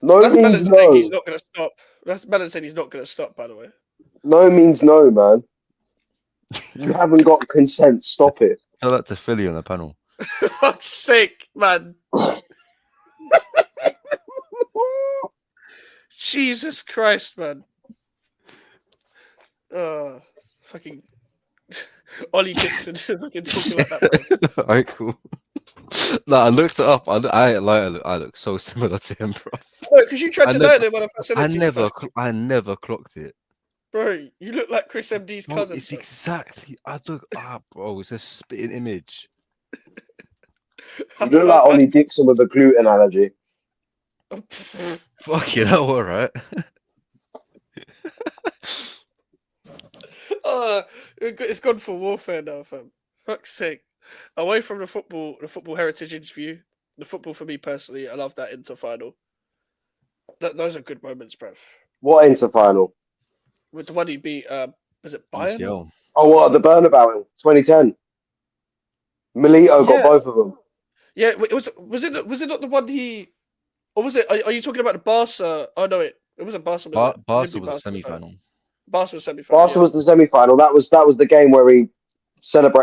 No That's Melon means saying no. he's not going to stop. That's Melon saying he's not going to stop. By the way. No means no, man. You haven't got consent. Stop it. Tell that to Philly on the panel. Fuck's sake, man. Jesus Christ, man. Fucking Ollie Dixon fucking talking like that, bro. Alright, cool. No, I looked it up. I look so similar to him, bro. No, because you tried to learn it when I first said it to you. I never clocked it. Bro, you look like Chris MD's Bro, cousin. it's bro. exactly. I look. Bro, it's a spitting image. You look like Ollie Dixon with a gluten allergy. Fucking hell, all right. It's gone for warfare now, fam. Fuck's sake. Away from the football heritage interview, the football for me personally, I love that Inter final. Those are good moments, bruv. What Inter final? With the one he beat, was it Bayern? UCL. Oh, what, the Bernabeu in 2010? Milito got Yeah. both of them. Yeah, it was it not the one he, or was it? Are you talking about the Barca? Oh no, it wasn't Barca. Was it? Barca Maybe was the semi-final. Barca was semi-final. Barca was the semi-final. That was the game where he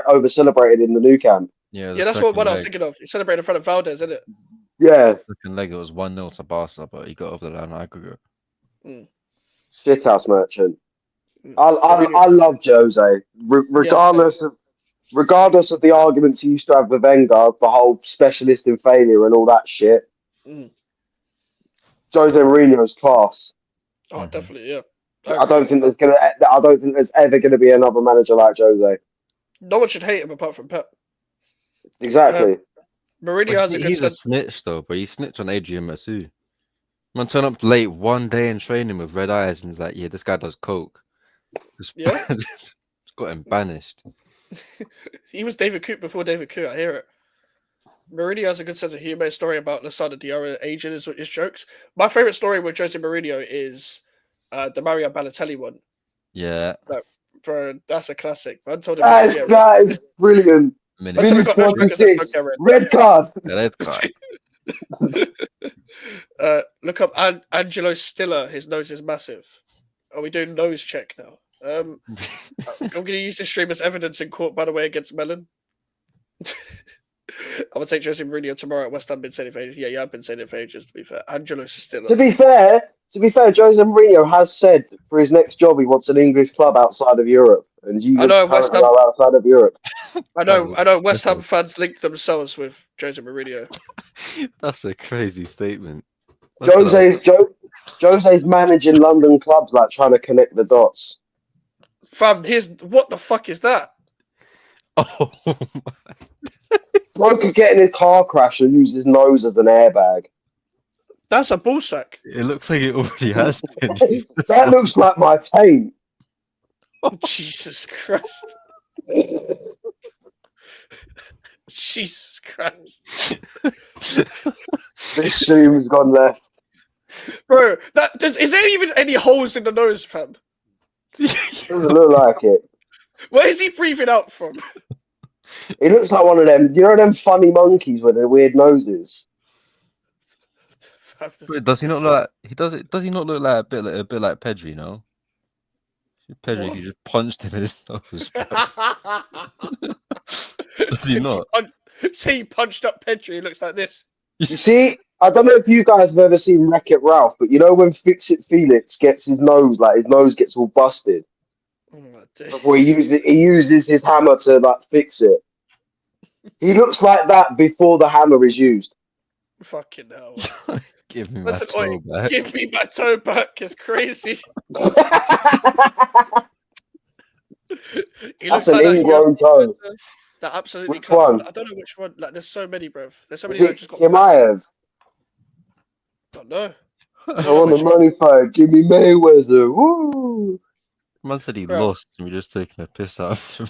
over-celebrated in the new camp. Yeah, Yeah, that's what I was thinking of. He celebrated in front of Valdez, isn't it? Yeah. Second leg, it was 1-0 to Barca, but he got over the line aggregate. Shithouse merchant. I love Jose. Regardless of the arguments he used to have with Wenger, the whole specialist in failure and all that shit. Jose Mourinho's class. Oh, definitely, yeah. I don't think there's ever gonna be another manager like Jose. No one should hate him apart from Pep. Exactly. Mourinho has a good He's a sense. snitch though, but he snitched on Adrian Masu. Man turned up late one day in training with red eyes and he's like, yeah, this guy does coke. Yeah. Just got him banished. He was David Coop before David Coop. I hear it. Mourinho has a good sense of humor. A story about Lasana Diarra aging is jokes. My favorite story with Jose Mourinho is the Mario Balotelli one. Yeah. Bro, that's a classic. I told him That is brilliant. Minute 46. Red card. Red card. Look up Angelo Stiller. His nose is massive. Are we doing nose check now? I'm going to use this stream as evidence in court, by the way, against Melon. I'm going to take Jose Mourinho tomorrow at West Ham. Been saying it for ages. Yeah, I've been saying it for ages, to be fair. Angelo Stiller. To be fair, Jose Mourinho has said for his next job he wants an English club outside of Europe. And you currently are outside of Europe. I know West Ham fans link themselves with Jose Mourinho. That's a crazy statement. Jose's managing London clubs, like trying to connect the dots. Fam, what the fuck is that? Oh my. Bloke could get in a car crash and use his nose as an airbag. That's a ball sack. It looks like it already has been. That looks like my taint. Jesus Christ. Jesus Christ. This stream's gone left. Bro, is there even any holes in the nose, fam? Doesn't look like it. Where is he breathing out from? He looks like one of them, them funny monkeys with their weird noses. Does he not look like does he not look like a bit like Pedri, no? Pedri, you just punched him in his nose. Does he not? See, he punched up Pedri, he looks like this. You see, I don't know if you guys have ever seen Wreck-It Ralph, but you know when Fix-It Felix gets his nose gets all busted? Before he uses his hammer to fix it. He looks like that before the hammer is used. Fucking hell. Give me my toe back. Give me my toe back. It's crazy. That's an ingrown toe. That absolutely Which can't. one? I don't know which one. Like, there's so many, bruv. There's so many Is that it just got massive. Chimaev? Don't know. I don't know want the which one. money fight. Give me Mayweather. Woo! Man said he Bro. lost, and we're just taking a piss out of him.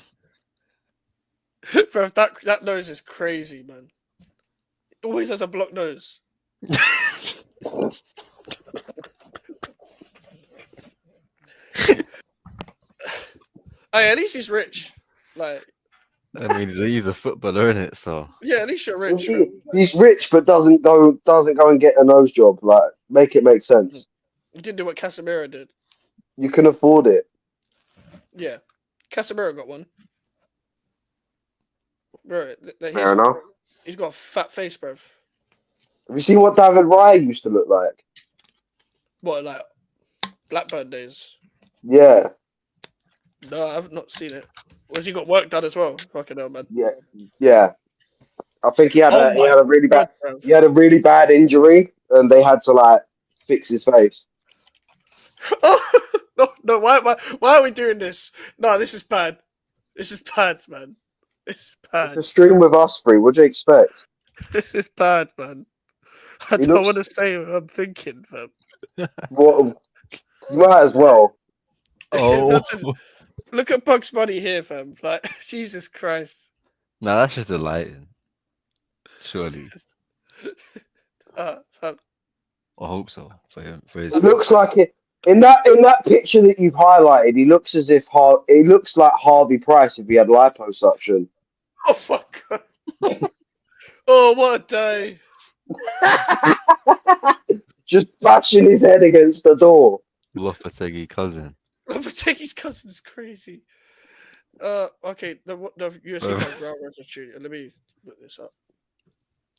Bruv, that nose is crazy, man. It always has a blocked nose. Hey, at least he's rich. Like, I mean, he's a footballer, isn't it? So yeah, at least you're rich, fam. He's rich, but doesn't go and get a nose job. Like, make it make sense. You didn't do what Casemiro did. You can afford it. Yeah, Casemiro got one. Bro, Fair enough. he's got a fat face, bruv. Have you seen what David Raya used to look like? What, like Blackburn days? Yeah, No, I've not seen it. Has he got work done as well? Fucking hell, man. yeah. I think he had Oh he had a really God, bad bruv. he had a really bad injury, and they had to like fix his face. Oh, no, why are we doing this? No, this is bad. This is bad, man. This is It's bad. a stream with us three. What do you expect? This is bad, man. I He don't looks- want to say what I'm thinking, fam. What? You might as well. Look at Bugs Bunny here, fam. Like, Jesus Christ. nah, that's just the lighting. Surely, Fam. I hope so for him. For his It looks like it in that picture that you've highlighted. He looks as if he looks like Harvey Price if he had liposuction. Oh my God. Oh, what a day. Just bashing his head against the door. Lopetegui cousin. Lopetegui's cousin's crazy. Okay, the UFC fight round versus Junior. Let me look this up.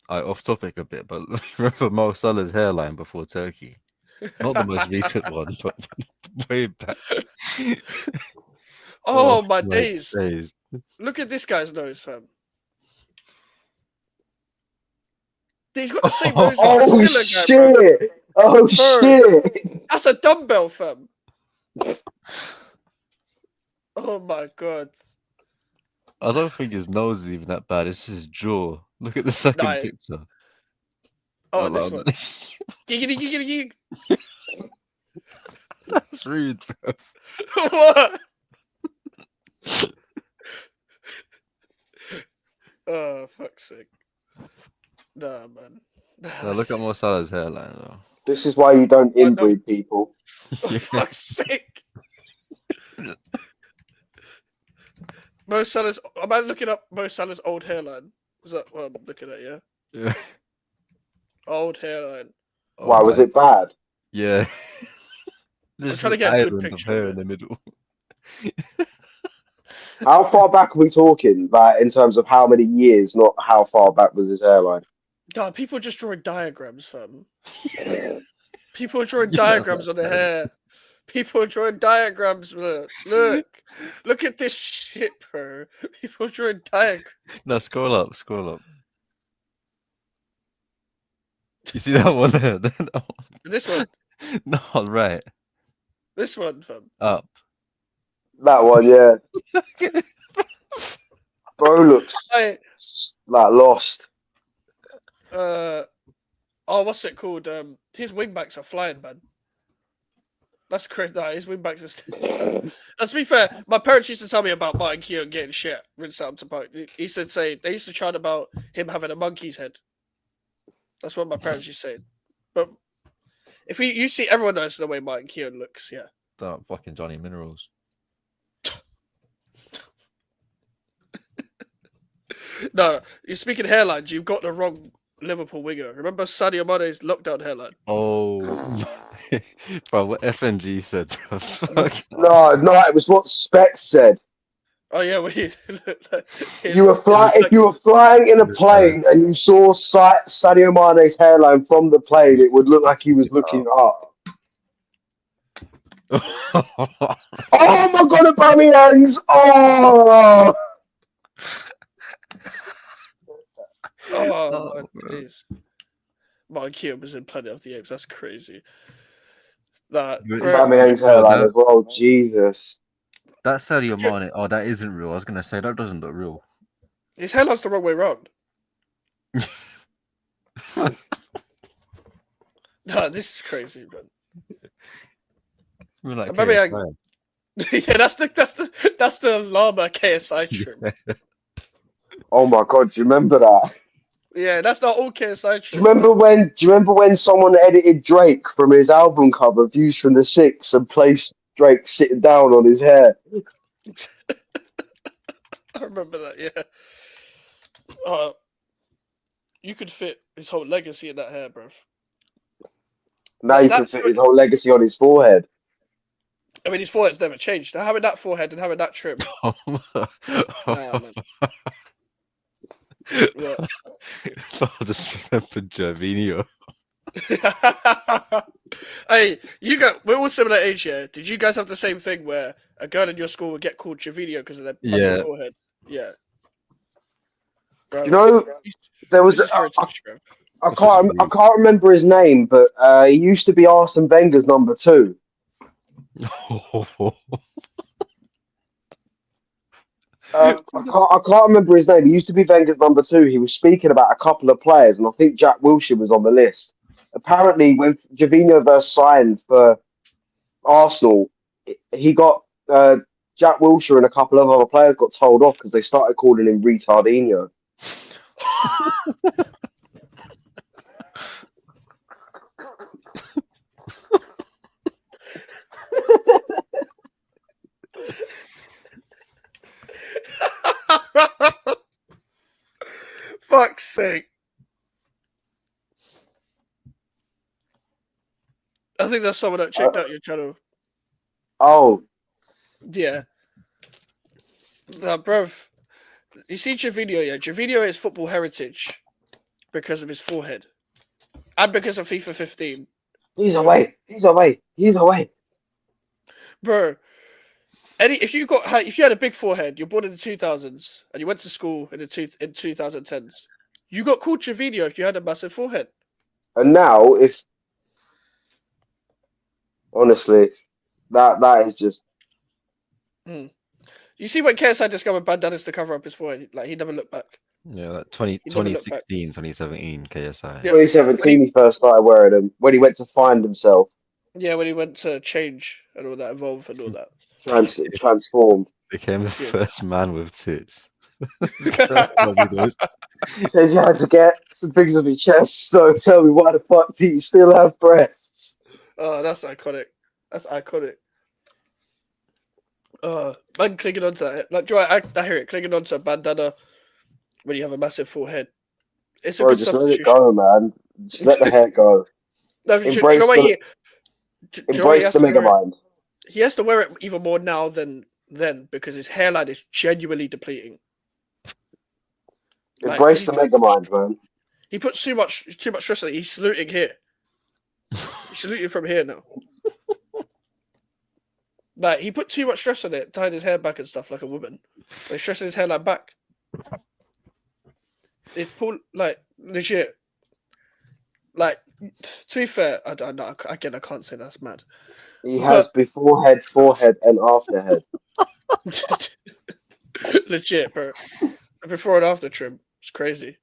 Off topic a bit, but remember Mo Salah's hairline before Turkey? Not the most recent one, but way back. Oh my my days. days. Look at this guy's nose, fam. He's got the same nose as Oh Castilla guy, bro. shit! Oh shit! That's a dumbbell, fam. Oh my God. I don't think his nose is even that bad. It's his jaw. Look at the second Nah, picture. Oh, Hold this on. one. Giggity. That's rude, bro. What? Oh, fuck's sake. Nah, man. Now look at Mo Salah's hairline, though. This is why you don't inbreed people. Oh, fuck's sake. Mo Salah's. Am I looking up Mo Salah's old hairline? Is that what I'm looking at? Yeah. Yeah. Old hairline. Why was it bad? Yeah. I'm trying to get a good picture hair of in it. the middle. How far back are we talking? Like in terms of how many years, not how far back was his hairline? God, people are just drawing diagrams, fam. People are drawing Yeah, diagrams on the hair. People are drawing diagrams. Look at this shit, bro. People are drawing diagrams. No, scroll up. You see that one there? This one. No, right. This one, fam. Up. That one, yeah. Bro looks I, like lost. what's it called? His wingbacks are flying, man. That's crazy. Nah, his wingbacks are still... To be fair, my parents used to tell me about Martin Keown getting shit rinsed out to park. They used to chat about him having a monkey's head. That's what my parents used to say. But if you see, everyone knows the way Martin Keown looks, yeah. That fucking Johnny Minerals. No, you're speaking hairlines. You've got the wrong Liverpool winger. Remember Sadio Mane's lockdown hairline? Oh, bro, what FNG said, bro. No, it was what Specs said. Oh yeah, well, If you were flying in a plane and you saw Sadio Mane's hairline from the plane, it would look like he was looking up. Oh my God, the bunny hands! Oh! Oh my days. Martin Keown was in Planet of the Apes. That's crazy. Bunny hands hairline as well. Jesus. That Sadio Mane. Oh, that isn't real. I was gonna say that doesn't look real. His hairline's the wrong way around. No, this is crazy, man. Like Maybe KSI. yeah, that's the llama KSI trim. Oh my god, do you remember that? Yeah, that's not all KSI Do trim. you remember when someone edited Drake from his album cover, Views from the Six, and placed Drake sitting down on his hair? I remember that. Yeah. You could fit his whole legacy in that hair, bruv. Now Like you that, can fit his whole legacy on his forehead. I mean, his forehead's never changed. Now, having that forehead and having that trim. Nah, man. What? I just remembered Gervinho. Hey, we're all similar age, yeah? Did you guys have the same thing where a girl in your school would get called Javidio because of their massive forehead? Yeah. Bruv. You know, there was This is heritage, bruv. I can't remember his name, but he used to be Arsene Wenger's number 2. I can't remember his name. He used to be Wenger's number 2. He was speaking about a couple of players, and I think Jack Wilshere was on the list. Apparently, when Gervinho first signed for Arsenal, he got Jack Wilshere and a couple of other players got told off because they started calling him Retardinho. Fuck's sake. I think that's someone that checked out your channel. Oh. Yeah. Nah, bruv. You see Gervinho, yeah? Gervinho is football heritage because of his forehead. And because of FIFA 15. He's away. Bro. If you had a big forehead, you're born in the 2000s, and you went to school in 2010s, you got called Gervinho if you had a massive forehead. And now, honestly, that is just. You see when KSI discovered bandanas to cover up his forehead, like he never looked back. Yeah, like 2016, 2017 KSI. Yeah. 2017, he first started wearing them when he went to find himself. Yeah, when he went to change and all that, evolve and all that. Transform. Became the first man with tits. He says you had to get some things on your chest, so tell me why the fuck do you still have breasts? Oh, that's iconic. Man clinging onto that. Like, I hear it, clinging onto a bandana when you have a massive forehead. It's a good just let substitution. it go, man. Just let the hair go. No, Embrace the Megamind. He has to wear it even more now than then because his hairline is genuinely depleting. Embrace the Megamind, man. He puts too much stress on it. He's saluting here. He's saluting from here now. Like, he put too much stress on it, tied his hair back and stuff like a woman. He's stressing his hairline back. It pulled, like, legit. Like, to be fair, I can't say that's mad. He has beforehead, forehead, and afterhead. Legit, bro. Before and after trim. It's crazy.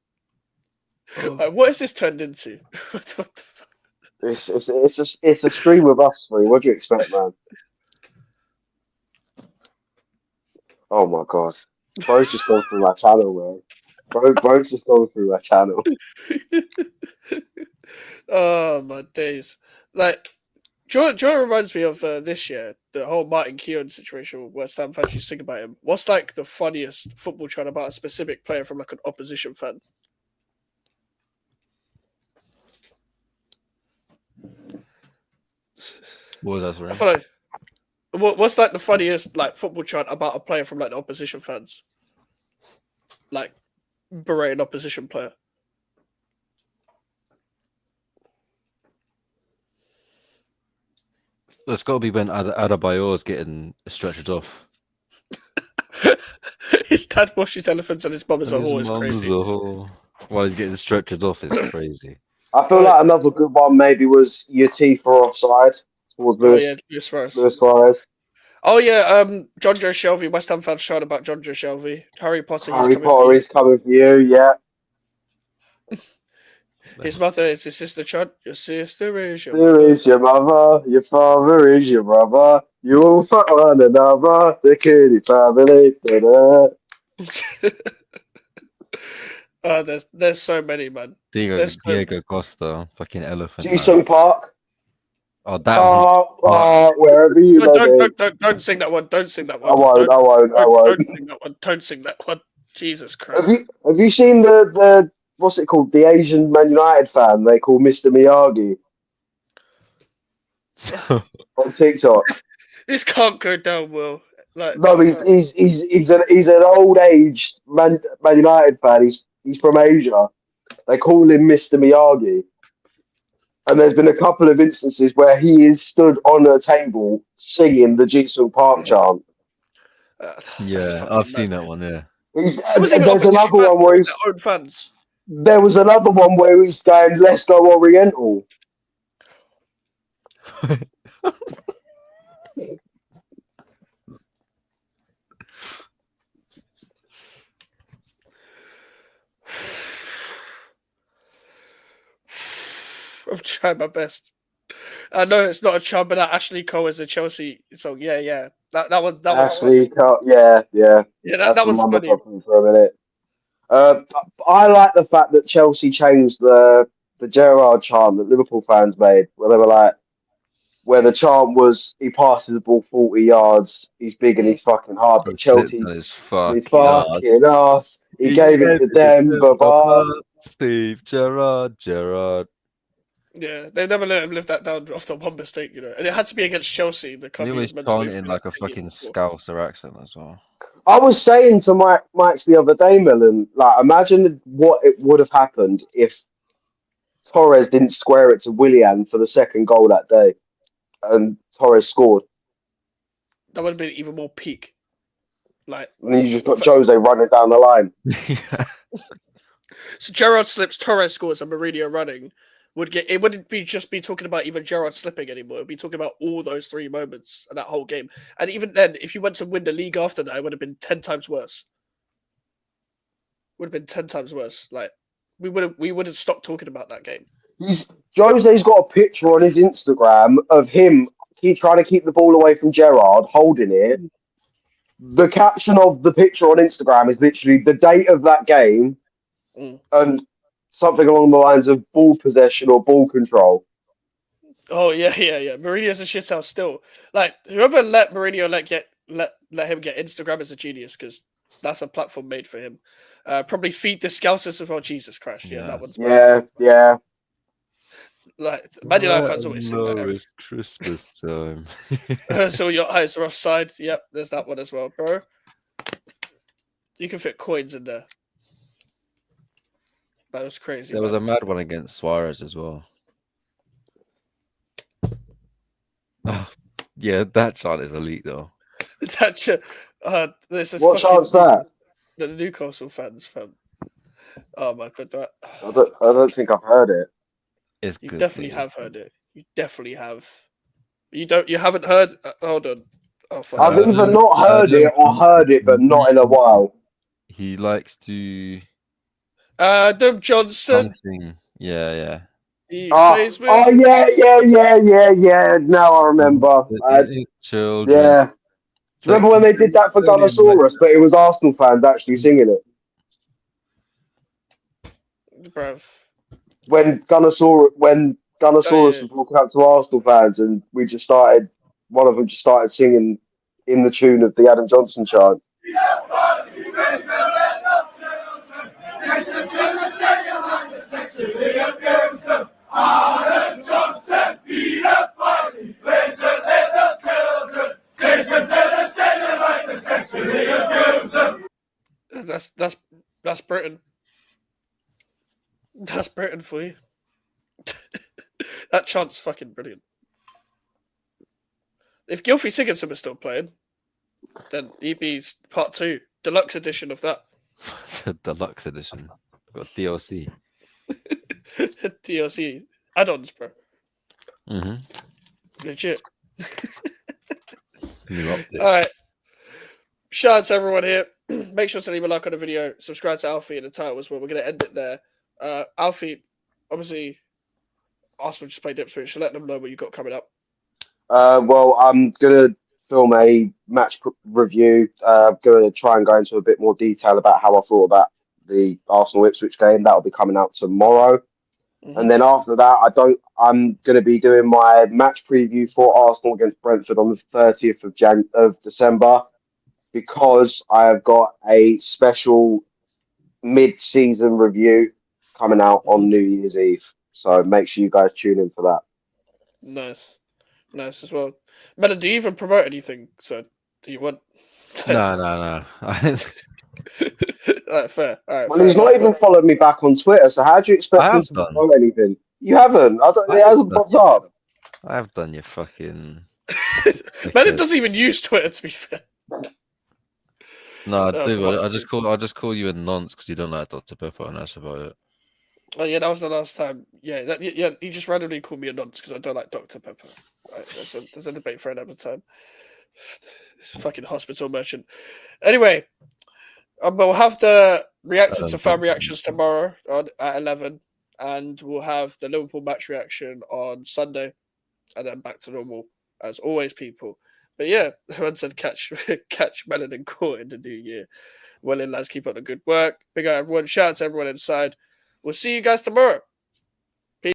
Like, what is this turned into? What the fuck? It's a stream of us, three. What do you expect, man? Oh my god. Bro's just gone through my channel, man. Bro's just gone through my channel. Oh my days. Like, Joy reminds me of this year, the whole Martin Keown situation where Stam fans used to think about him. What's like the funniest football chat about a specific player from like an opposition fan? What was that, sorry? I feel like, what's like the funniest like football chant about a player from like the opposition fans? Like berating opposition player. It's got to be when Adebayor's getting stretched off. His dad washes elephants and his mum is a whore. Is crazy. While he's getting stretched off, is crazy. I feel like another good one maybe was your T for offside towards Luis Luis Suarez. Suarez. Oh yeah, John Joe Shelby. West Ham fans shout about John Joe Shelby. Harry Potter. He's Harry coming. Potter is coming for you. Yeah. His mother is his sister. Chud. Your sister is your There mother. is your mother, your father is your brother. You all fuck one another. The kitty family. Da-da. There's so many, man. There's so Diego Costa, fucking elephant man. Jisung Park. Oh, that one. Wherever you No, may be. don't sing that one. Don't sing that I one. won't. I won't. I won't. Don't sing that one. Don't sing that one. Jesus Christ. Have you seen the what's it called? The Asian Man United fan they call Mr. Miyagi on TikTok. This can't go down well. Like, No, he's an old age Man United fan. He's from Asia. They call him Mr. Miyagi. And there's been a couple of instances where he is stood on a table singing the Jisung Park chant. Yeah, I've seen that one. Yeah. it was even There's opposition another fans, one where their own fans. there was another one where he's going, "Let's go Oriental." I'm trying my best. I know it's not a chub, but that Ashley Cole is a Chelsea song. Yeah. That one's Ashley, funny. yeah. Yeah, That's that was my mum funny. for a minute. I like the fact that Chelsea changed the Gerrard chant that Liverpool fans made, where they were like, where the chant was, he passes the ball 40 yards, he's big and he's fucking hard, He but slipped Chelsea, on his his fucking ass. fucking ass, he gave it to them, baba. Steve Gerrard. Yeah, they never let him live that down after one mistake, and it had to be against Chelsea. The club He he was always meant to chant lose in to like a the year fucking before. Scouser accent as well. I was saying to Mike's the other day, Melon, like, imagine what it would have happened if Torres didn't square it to Willian for the second goal that day, and Torres scored. That would have been even more peak. Like, And you just got Jose running down the line. Yeah. so Gerrard slips, Torres scores, and Mourinho running. It wouldn't be just be talking about even Gerrard slipping anymore. It'd be talking about all those three moments and that whole game. And even then, if you went to win the league after that, it would have been 10 times worse. Would have been 10 times worse. Like, we would have stopped talking about that game. Jose's got a picture on his Instagram of him trying to keep the ball away from Gerrard, holding it. The caption of the picture on Instagram is literally the date of that game and something along the lines of ball possession or ball control. Oh yeah. Mourinho's a shithouse still. Like, whoever let Mourinho let him get Instagram is a genius, because that's a platform made for him. Probably feed the Scousers as well. Jesus Christ, yeah, that one's Yeah. like Man United fans always sing that. It's Christmas time. So your eyes are offside. Yep, there's that one as well, bro. You can fit coins in there. That was crazy. There was a mad one against Suarez as well. Oh, yeah, that chant is elite though. What chant's that? The Newcastle fans, fam. Oh my god, that. I don't think I've heard it. It's You good. definitely have heard it. You definitely have. You haven't heard. Hold on. Oh, fuck. I've either not heard it or heard it, but not in a while. He likes to Adam Johnson. something. Yeah. He plays with. Yeah. Now I remember. Children. Yeah. Do you remember when they did that for Gunnosaurus, but it was Arsenal fans actually singing it? Bruv. When Gunnosaurus was walking up to Arsenal fans, and one of them just started singing in the tune of the Adam Johnson chant. Adam Johnson, beat up fighting, raise your heads up, children. Chase them to the stadium like the sexually abuse them. That's Britain. That's Britain for you. That chant's fucking brilliant. If Gylfi Sigurdsson was still playing, then EB's part 2, deluxe edition of that. It's a deluxe edition. Got DLC. DLC add-ons, bro. Mm-hmm. Legit. New update. All right. Shout out to everyone here. Make sure to leave a like on the video. Subscribe to Alfie in the title as well. We're going to end it there. Alfie, obviously, Arsenal just played Ipswich, so let them know what you got coming up. Well, I'm gonna film a match review. Gonna try and go into a bit more detail about how I thought about the Arsenal Ipswich game. That'll be coming out tomorrow. And then after that, I'm going to be doing my match preview for Arsenal against Brentford on the 30th of December, because I have got a special mid-season review coming out on New Year's Eve. So make sure you guys tune in for that. Nice as well. Melon, do you even promote anything? So, do you want? No. All right, fair. All right. Well, fair he's not enough. even followed me back on Twitter, so how do you expect I him have to done. promote anything? You haven't. It hasn't popped up. I have done your fucking. Melon doesn't even use Twitter, to be fair. No, I No, do. for I just call you a nonce because you don't like Dr. Pepper, and that's about it. Oh yeah, that was the last time. Yeah, he just randomly called me a nonce because I don't like Dr. Pepper. Right, there's a debate for another time. This fucking hospital merchant. Anyway, we'll have the reacting to fan reactions tomorrow at 11, and we'll have the Liverpool match reaction on Sunday, and then back to normal as always, people. But yeah, everyone said catch Melon and Court in the new year. Well, lads, keep up the good work. Big up everyone. Shout out to everyone inside. We'll see you guys tomorrow.